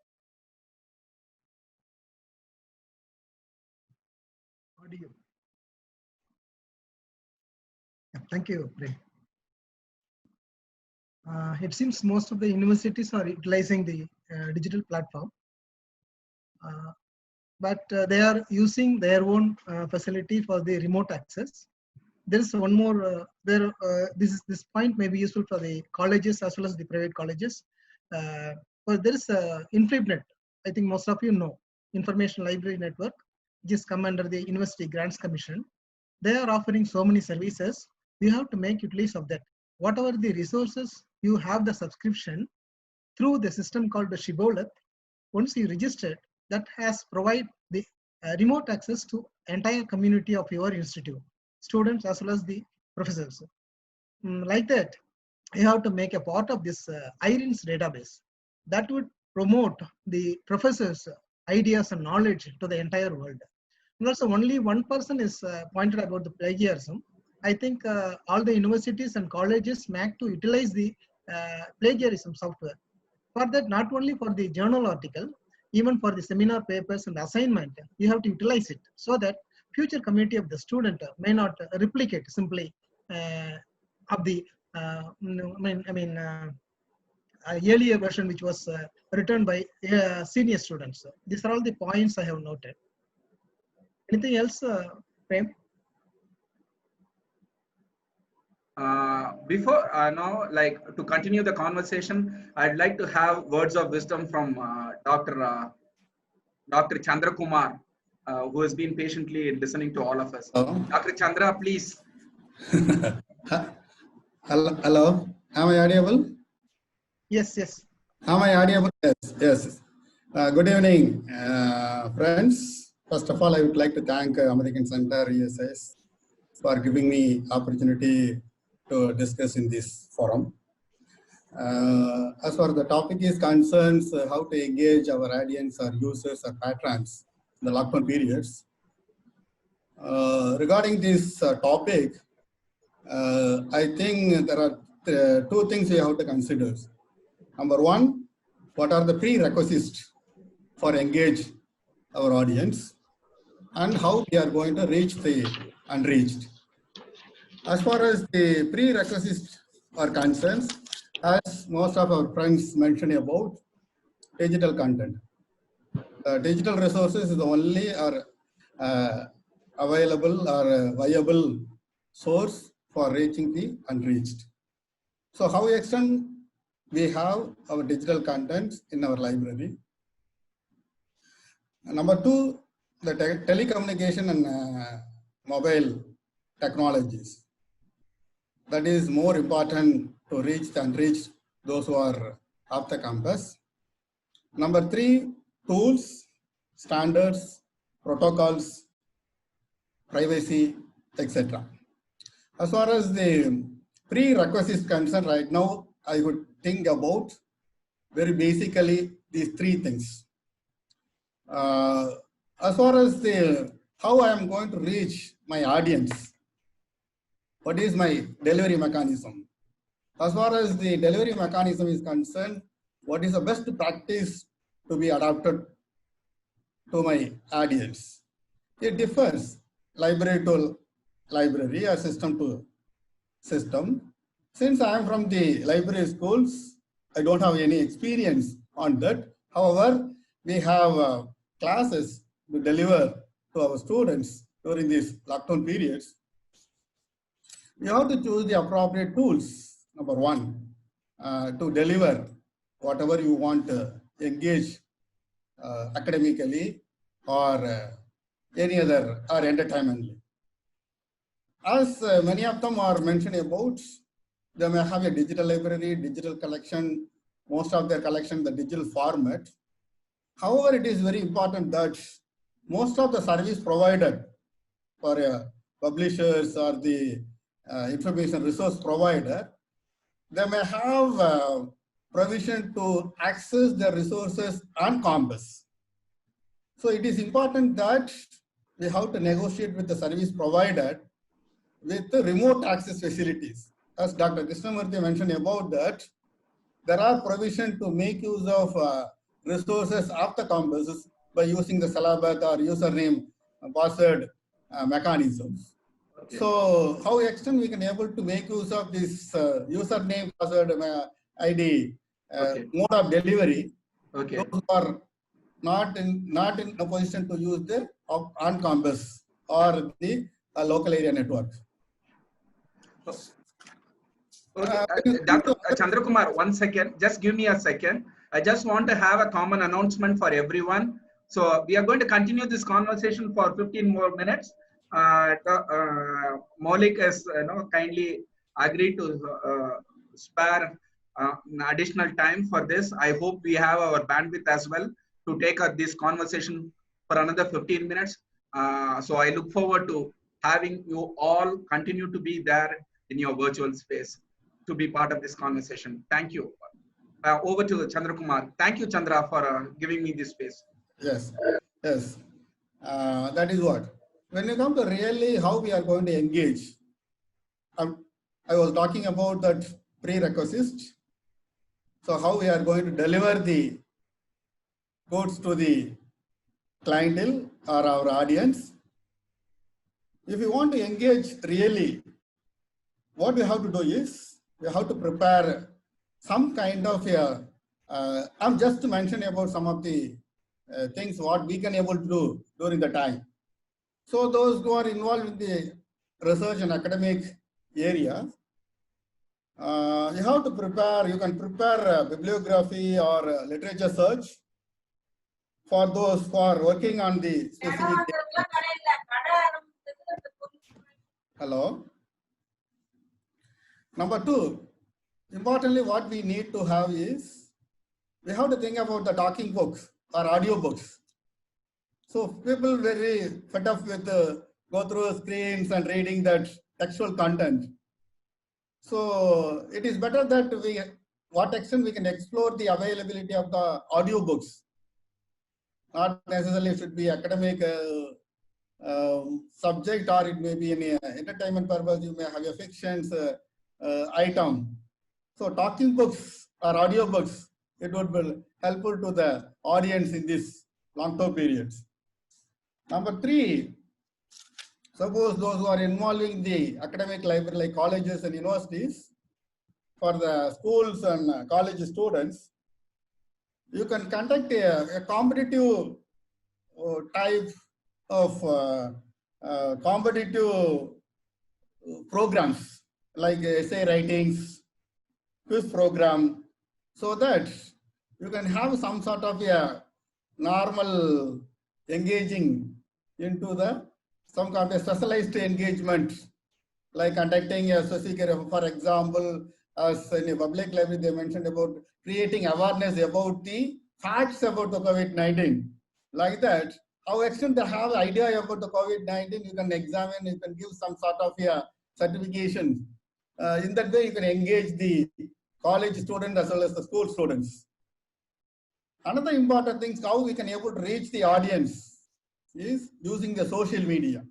Thank you, Prem. It seems most of the universities are utilizing the digital platform, but they are using their own facility for the remote access. there is one more. This point may be useful for the colleges as well as the private colleges. But there is InfraNet. I think most of you know Information Library Network, which is come under the University Grants Commission. They are offering so many services. You have to make use of that. Whatever the resources you have the subscription through the system called the Shibboleth. Once you register, that has provide the remote access to entire community of your institute, students as well as the professors. Like that, you have to make a part of this IRINS database that would promote the professors' ideas and knowledge to the entire world. And also, only one person is pointed about the plagiarism. I think all the universities and colleges make to utilize the plagiarism software. For that, not only for the journal article, even for the seminar papers and assignment, you have to utilize it so that future community of the student may not replicate simply of the earlier version which was written by senior students. These are all the points I have noted. Anything else, Prem? Before now, like to continue the conversation, I'd like to have words of wisdom from Dr. Chandra Kumar, who has been patiently listening to all of us. Dr. Chandra, please. Hello, am I audible? Yes, yes. Am I audible? Yes, yes. Good evening, friends. First of all, I would like to thank American Center ESS for giving me opportunity to discuss in this forum. As far as the topic is concerned, how to engage our audience or users or patrons in the lockdown periods. Regarding this topic, I think there are two things we have to consider. Number one, what are the prerequisites for engage our audience and how we are going to reach the unreached. As far as the prerequisites are concerned, as most of our friends mentioned about digital content. Digital resources is the only available or viable source for reaching the unreached. So how extent we have our digital content in our library. Number two, the telecommunication and mobile technologies. That is more important to reach the unreached, those who are off the campus. Number three, tools, standards, protocols, privacy, etc. As far as the prerequisites concerned right now, I would think about very basically these three things. As far as how I am going to reach my audience, what is my delivery mechanism? As far as the delivery mechanism is concerned, what is the best practice to be adapted to my audience? It differs library to library or system to system. Since I am from the library schools, I don't have any experience on that. However, we have classes to deliver to our students during these lockdown periods. You have to choose the appropriate tools, number one, to deliver whatever you want to engage academically or any other or entertainmentally. As many of them are mentioned about, they may have a digital library, digital collection, most of their collection, the digital format. However, it is very important that most of the service provided for publishers or the information resource provider, they may have provision to access the resources on campus. So it is important that we have to negotiate with the service provider with the remote access facilities. As Dr. Krishnamurthy mentioned about that, there are provision to make use of resources off the campuses by using the syllabus or username password mechanisms. Okay. So how extent we can able to make use of this username password ID mode of delivery. Okay. Those are not in a position to use the on campus or the local area network. Okay, Dr. Chandrakumar, 1 second. Just give me a second. I just want to have a common announcement for everyone. So we are going to continue this conversation for 15 more minutes. Moulik has kindly agreed to spare additional time for this. I hope we have our bandwidth as well to take this conversation for another 15 minutes. So I look forward to having you all continue to be there in your virtual space to be part of this conversation. Thank you. Over to Chandra Kumar. Thank you, Chandra, for giving me this space. Yes, yes. That is what. When you come to really how we are going to engage, I was talking about that prerequisites. So how we are going to deliver the codes to the clientele or our audience. If you want to engage really, what we have to do is we have to prepare some kind of a, I'm just mentioning about some of the things what we can able to do during the time. So those who are involved in the research and academic area, you have to prepare, you can prepare bibliography or literature search for those who are working on the specific. Hello. Number two, importantly, what we need to have is, we have to think about the talking books or audio books. So people very fed up with go through screens and reading that textual content. So it is better that we, what extent we can explore the availability of the audio books. Not necessarily should be academic subject, or it may be any entertainment purpose. You may have a fictions item. So talking books or audio books, it would be helpful to the audience in this long-term periods. Number three, suppose those who are involving the academic library like colleges and universities, for the schools and college students, you can conduct a competitive type of competitive programs like essay writings, quiz program, so that you can have some sort of a normal engaging into the some kind of specialized engagement, like conducting a specific, for example, as in a public library, they mentioned about creating awareness about the facts about the COVID-19. Like that, how extent they have idea about the COVID-19, you can examine, you can give some sort of a certification. In that way, you can engage the college students as well as the school students. Another important thing is how we can able to reach the audience is using the social media.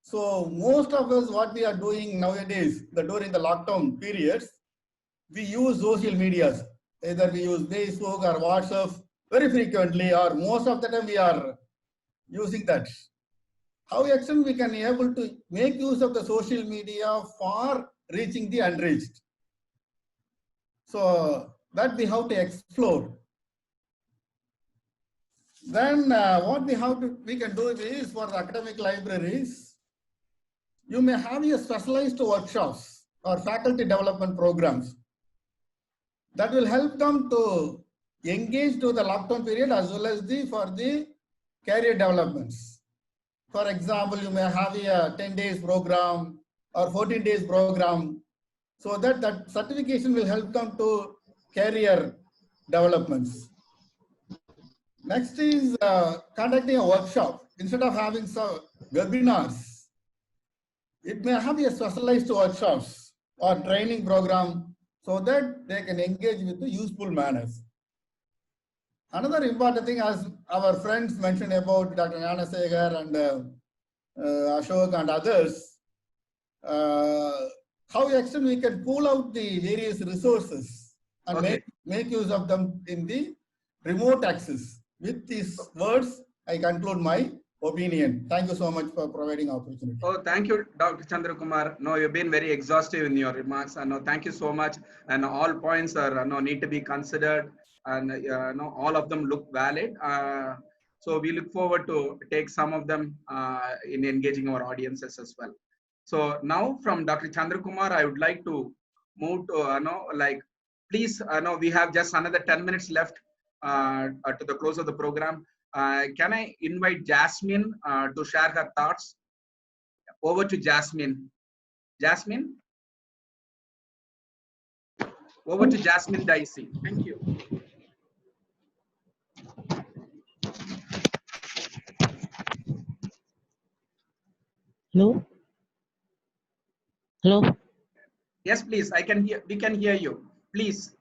So most of us, what we are doing nowadays, during the lockdown periods, we use social medias. Either we use Facebook or WhatsApp very frequently, or most of the time we are using that. How actually we can able to make use of the social media for reaching the unreached. So that we have to explore. Then what we can do is for the academic libraries, you may have a specialized workshops or faculty development programs that will help them to engage to the lockdown period as well as for the career developments. For example, you may have a 10 days program or 14 days program, so that certification will help them to career developments. Next is conducting a workshop. Instead of having some webinars, it may have a specialized workshops or training program so that they can engage with the useful manners. Another important thing, as our friends mentioned about Dr. Gnanasekhar and Ashok and others, how actually we can pull out the various resources and make use of them in the remote access. With these words, I conclude my opinion. Thank you so much for providing opportunity. Oh, thank you, Dr. Chandra Kumar. No, you've been very exhaustive in your remarks. And no, thank you so much. And all points are need to be considered, and all of them look valid. So we look forward to take some of them in engaging our audiences as well. So now from Dr. Chandrakumar, I would like to move to, please, we have just another 10 minutes left to the close of the program. Can I invite Jasmine to share her thoughts? Over to Jasmine. Jasmine? Over to Jasmine Dicey. Thank you. Hello? Hello? Yes, please. We can hear you. Please.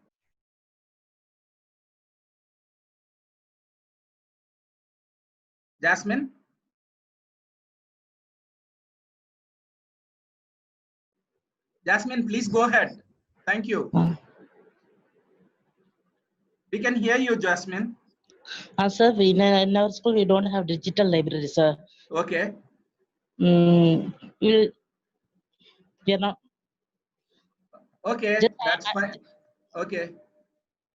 Jasmine? Jasmine, please go ahead. Thank you. We can hear you, Jasmine. Sir, in our school, we don't have digital library, sir. Okay. We are not. Okay, that's fine. Okay.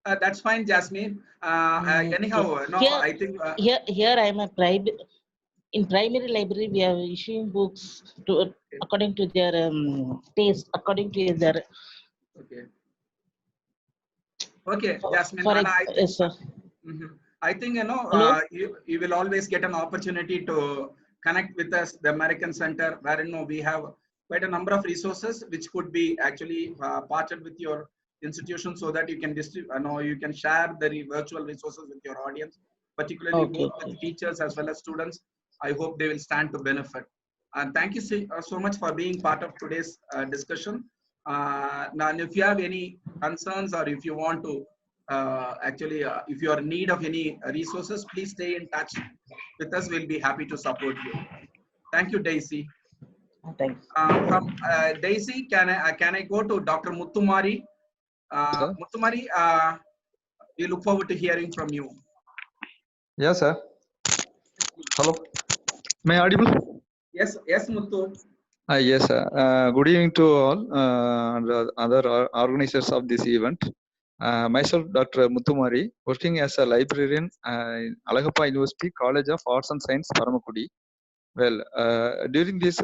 That's fine, Jasmine. Anyhow, no, Here, I think. Here I am a private. In primary library, we are issuing books to according to their taste, according to their. Okay. Okay, Jasmine. Yes, sir. I think you will always get an opportunity to connect with us, the American Center, wherein we have quite a number of resources which could be actually partnered with your institution so that you can you can share the virtual resources with your audience, particularly both with teachers as well as students. I hope they will stand to benefit. And thank you so much for being part of today's discussion. Now, if you have any concerns or if you want to if you are in need of any resources, please stay in touch with us. We'll be happy to support you. Thank you, Daisy. Thanks. From Daisy, can I go to Dr. Muttumari? Muttumari, we look forward to hearing from you. Yes, sir. Hello. May I audible? Yes, Muttu. Yes, sir. Good evening to all and other organizers of this event. Myself, Dr. Muttumari, working as a librarian in Alagappa University College of Arts and Science, Paramakudi. Well, during this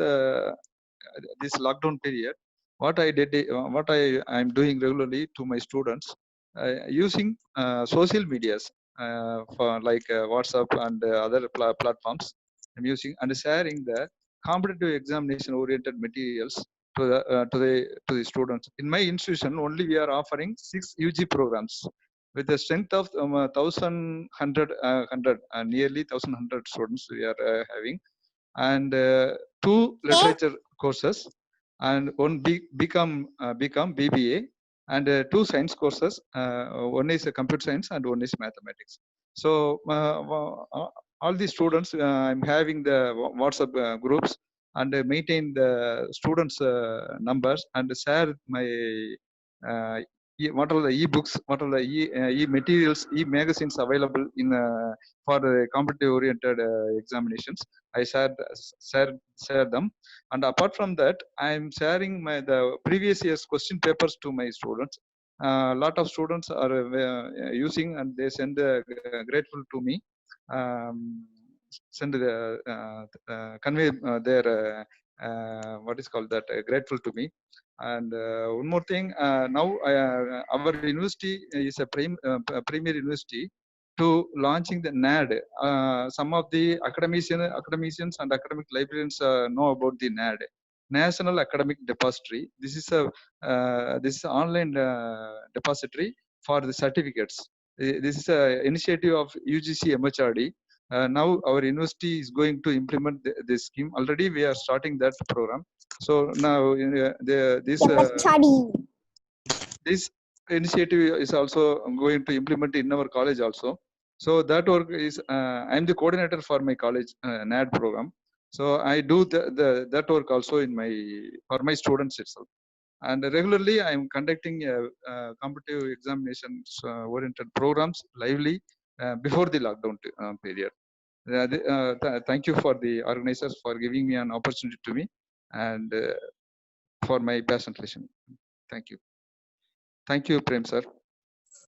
lockdown period, what I am doing regularly to my students, using social medias for like WhatsApp and other platforms. I'm using and sharing the competitive examination oriented materials to the students. In my institution, only we are offering 6 UG programs with the strength of 1,100 nearly 1,100 students we are having, and 2 literature courses, and one become BBA, and 2 science courses. One is computer science and one is mathematics. So all the students, I'm having the WhatsApp groups and maintain the students numbers and share my what are the e-books, what are the e-materials, e-magazines available in for the competitive oriented examinations. I share them, and apart from that, I am sharing the previous year's question papers to my students. A lot of students are using and they send grateful to me. Send convey their what is called that grateful to me. And one more thing, now our university is a premier university to launching the NAD. Some of the academicians and academic librarians know about the NAD, National Academic Depository. This is a online depository for the certificates. This is an initiative of UGC MHRD. Now our university is going to implement this scheme. Already we are starting that program. So now this initiative is also going to implement in our college also. So that work is I am the coordinator for my college NAD program. So I do that work also for my students itself. And regularly I am conducting competitive examinations oriented programs lively before the lockdown period. Thank you for the organizers for giving me an opportunity to me and for my passion listening. Thank you. Thank you, Prem sir.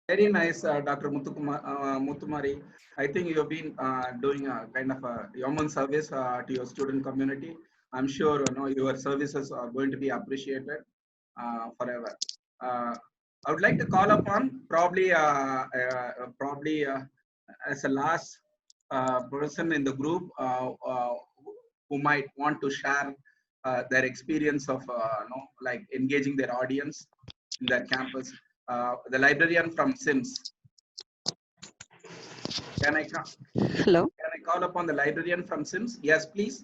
Very nice, Dr. Muttumari. I think you have been doing a kind of a yeoman service to your student community. I'm sure your services are going to be appreciated forever. I would like to call upon probably as a last person in the group who might want to share their experience of like engaging their audience in their campus. The librarian from SIMS. Can I call upon the librarian from SIMS? Yes, please.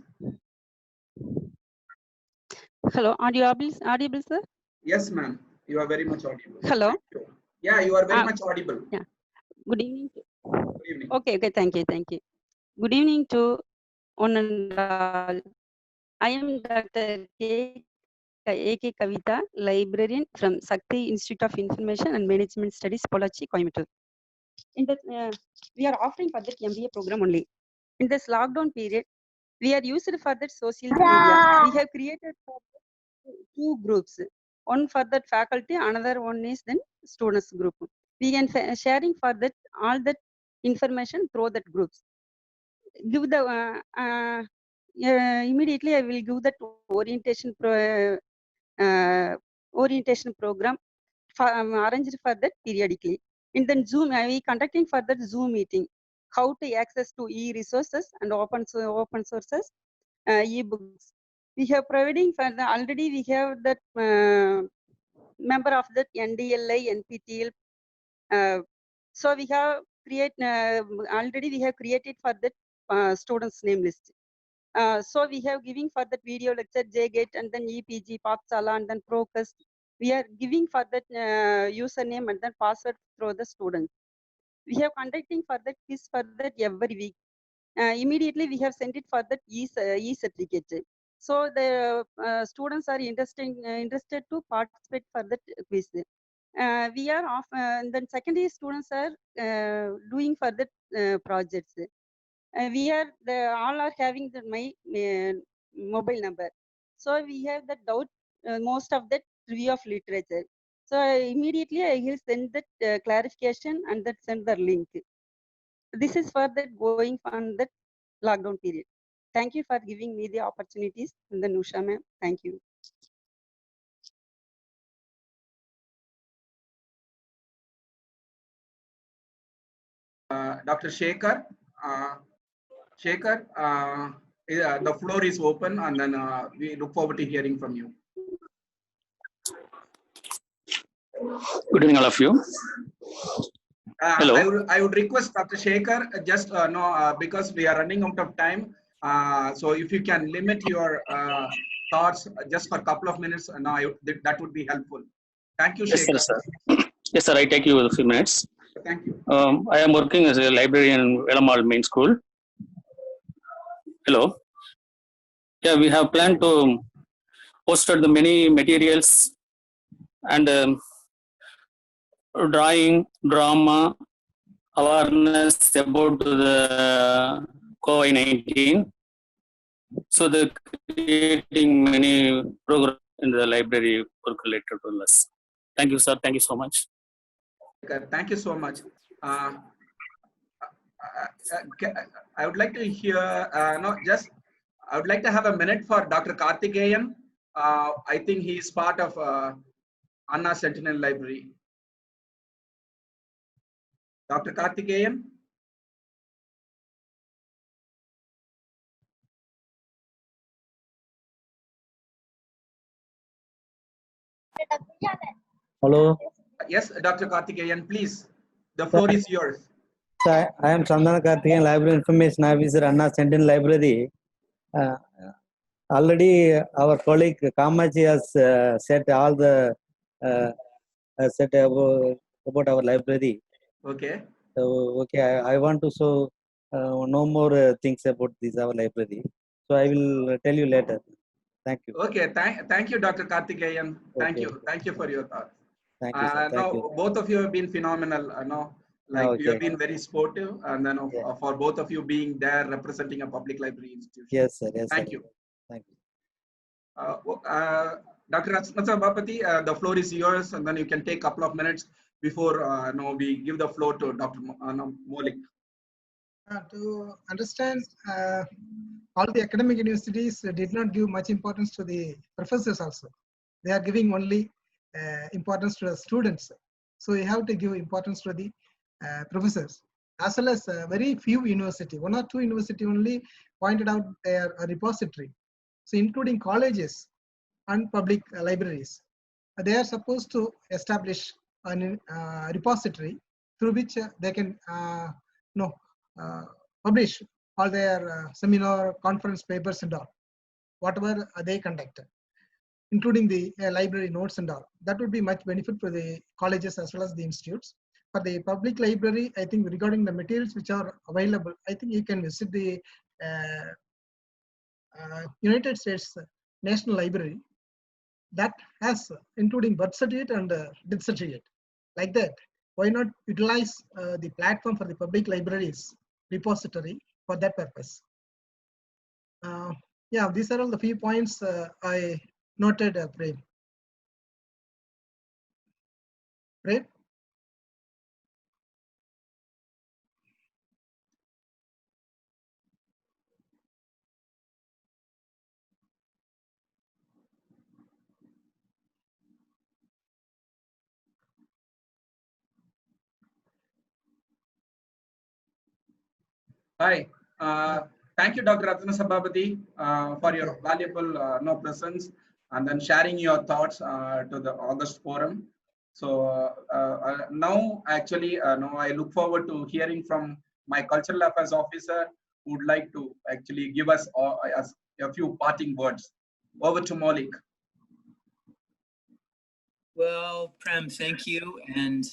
Hello, audible, sir? Yes, ma'am. You are very much audible. Hello. Yeah, you are very much audible. Yeah. Good evening. Good evening. Okay. Thank you. Good evening to one and all. I am Dr. A.K. Kavita, librarian from Sakti Institute of Information and Management Studies, Pollachi, Coimbatore. In the we are offering for the MBA program only. In this lockdown period, we are used for that social media. We have created two groups. One for that faculty, another one is then students group. We can sharing for that all that information through that groups. Give the immediately I will give that orientation program for, arranged for that periodically. And then Zoom, we conducting for that Zoom meeting, how to access to e-resources and open sources, e-books. We have providing for the already we have that member of that NDLI, NPTEL. So we have already we have created for that students name list. So we have giving for that video lecture JGate and then EPG, Pathsala and then Procus. We are giving for that username and then password through the students. We have conducting for that quiz for that every week. Immediately we have sent it for that e-certificate. So the students are interested to participate for that quiz. We are off, then secondary students are doing for that projects. We are all are having my mobile number. So we have the doubt most of that review of literature. So immediately I will send that clarification and that send the link. This is for that going on that lockdown period. Thank you for giving me the opportunities. And then Nusha ma'am, thank you. Dr. Shekhar, the floor is open, and then we look forward to hearing from you. Good evening, all of you. Hello. I would request Dr. Shekhar just because we are running out of time. So if you can limit your thoughts just for a couple of minutes, that would be helpful. Thank you, Shekhar. Yes, sir. Yes, sir. I take you a few minutes. Thank you. I am working as a librarian in Velamal Main School. Hello. Yeah, we have planned to post the many materials and drawing, drama, awareness about the COVID-19. So the creating many programs in the library work related to us. Thank you, sir. Thank you so much. Thank you so much. I would like to hear, I would like to have a minute for Dr. Karthikeyan. I think he is part of Anna Sentinel Library. Dr. Karthikeyan. Hello. Yes, Dr. Karthikeyan, please. The floor is yours. Sir, I am Chandana Karthikeyan, Library Information Officer, Anna Sentinel Library. Already our colleague Kamachi has said all the said about our library. Okay. So okay, I want to show no more things about this our library. So I will tell you later. Thank you. Okay, thank you, Dr. Karthikeyan. Thank you for your thoughts. Thank you, sir. Thank you. Both of you have been phenomenal. You have been very sportive, and then for both of you being there representing a public library institution. Yes, sir. Yes, thank sir. you. Thank you. Dr. Rathinasabapati, the floor is yours, and then you can take a couple of minutes before we give the floor to Dr. Moulik. To understand all the academic universities did not give much importance to the professors also. They are giving only importance to the students. So you have to give importance to the professors. As well as very few university, 1 or 2 university only pointed out their repository. So including colleges and public libraries, they are supposed to establish a repository through which they can publish all their seminar, conference papers and all, whatever they conduct, including the library notes and all. That would be much benefit for the colleges as well as the institutes. For the public library, I think regarding the materials which are available, I think you can visit the United States National Library that has including birth certificate and death certificate. Like that, why not utilize the platform for the public libraries repository for that purpose? Yeah, these are all the few points I noted, Prem. Right? Hi. Thank you, Dr. Rathinasabapati, for your valuable presence and then sharing your thoughts to the August forum. So now, actually, now I look forward to hearing from my cultural affairs officer who would like to actually give us a few parting words. Over to Moulik. Well, Prem, thank you. And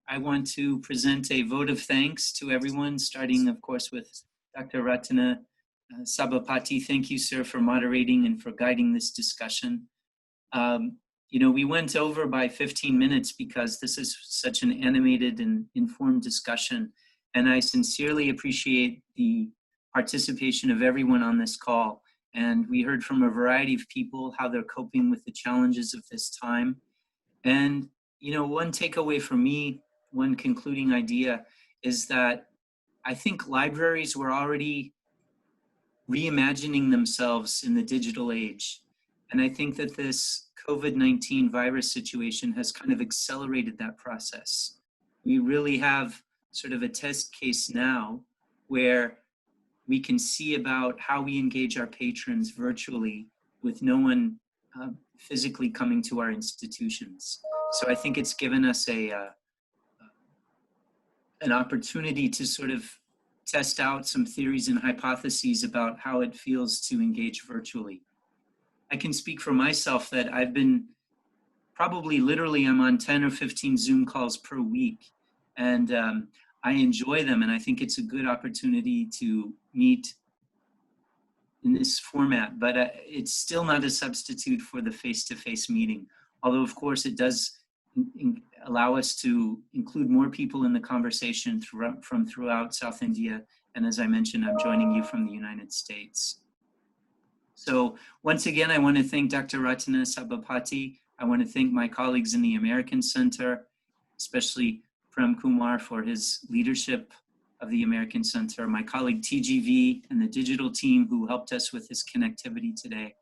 I want to present a vote of thanks to everyone, starting, of course, with Dr. Rathinasabapati. Thank you, sir, for moderating and for guiding this discussion. You know, we went over by 15 minutes because this is such an animated and informed discussion. And I sincerely appreciate the participation of everyone on this call. And we heard from a variety of people how they're coping with the challenges of this time. And, you know, one takeaway for me, one concluding idea is that I think libraries were already reimagining themselves in the digital age. And I think that this COVID-19 virus situation has kind of accelerated that process. We really have sort of a test case now where we can see about how we engage our patrons virtually with no one physically coming to our institutions. So I think it's given us an opportunity to sort of test out some theories and hypotheses about how it feels to engage virtually. I can speak for myself that I've been probably literally I'm on 10 or 15 Zoom calls per week, and I enjoy them, and I think it's a good opportunity to meet in this format, but it's still not a substitute for the face-to-face meeting. Although, of course, it does allow us to include more people in the conversation from throughout South India. And as I mentioned, I'm joining you from the United States. So once again, I want to thank Dr. Rathinasabapati. I want to thank my colleagues in the American Center, especially Prem Kumar for his leadership of the American Center, my colleague TGV and the digital team who helped us with this connectivity today.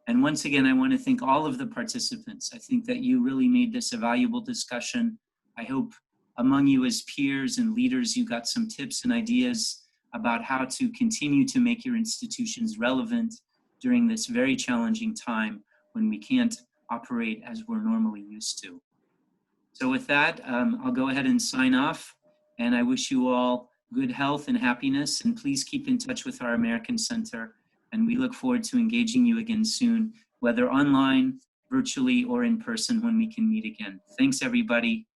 And once again, I want to thank all of the participants. I think that you really made this a valuable discussion. I hope among you as peers and leaders, you got some tips and ideas about how to continue to make your institutions relevant during this very challenging time when we can't operate as we're normally used to. So with that, I'll go ahead and sign off, and I wish you all good health and happiness, and please keep in touch with our American Center, and we look forward to engaging you again soon, whether online, virtually, or in person when we can meet again. Thanks, everybody.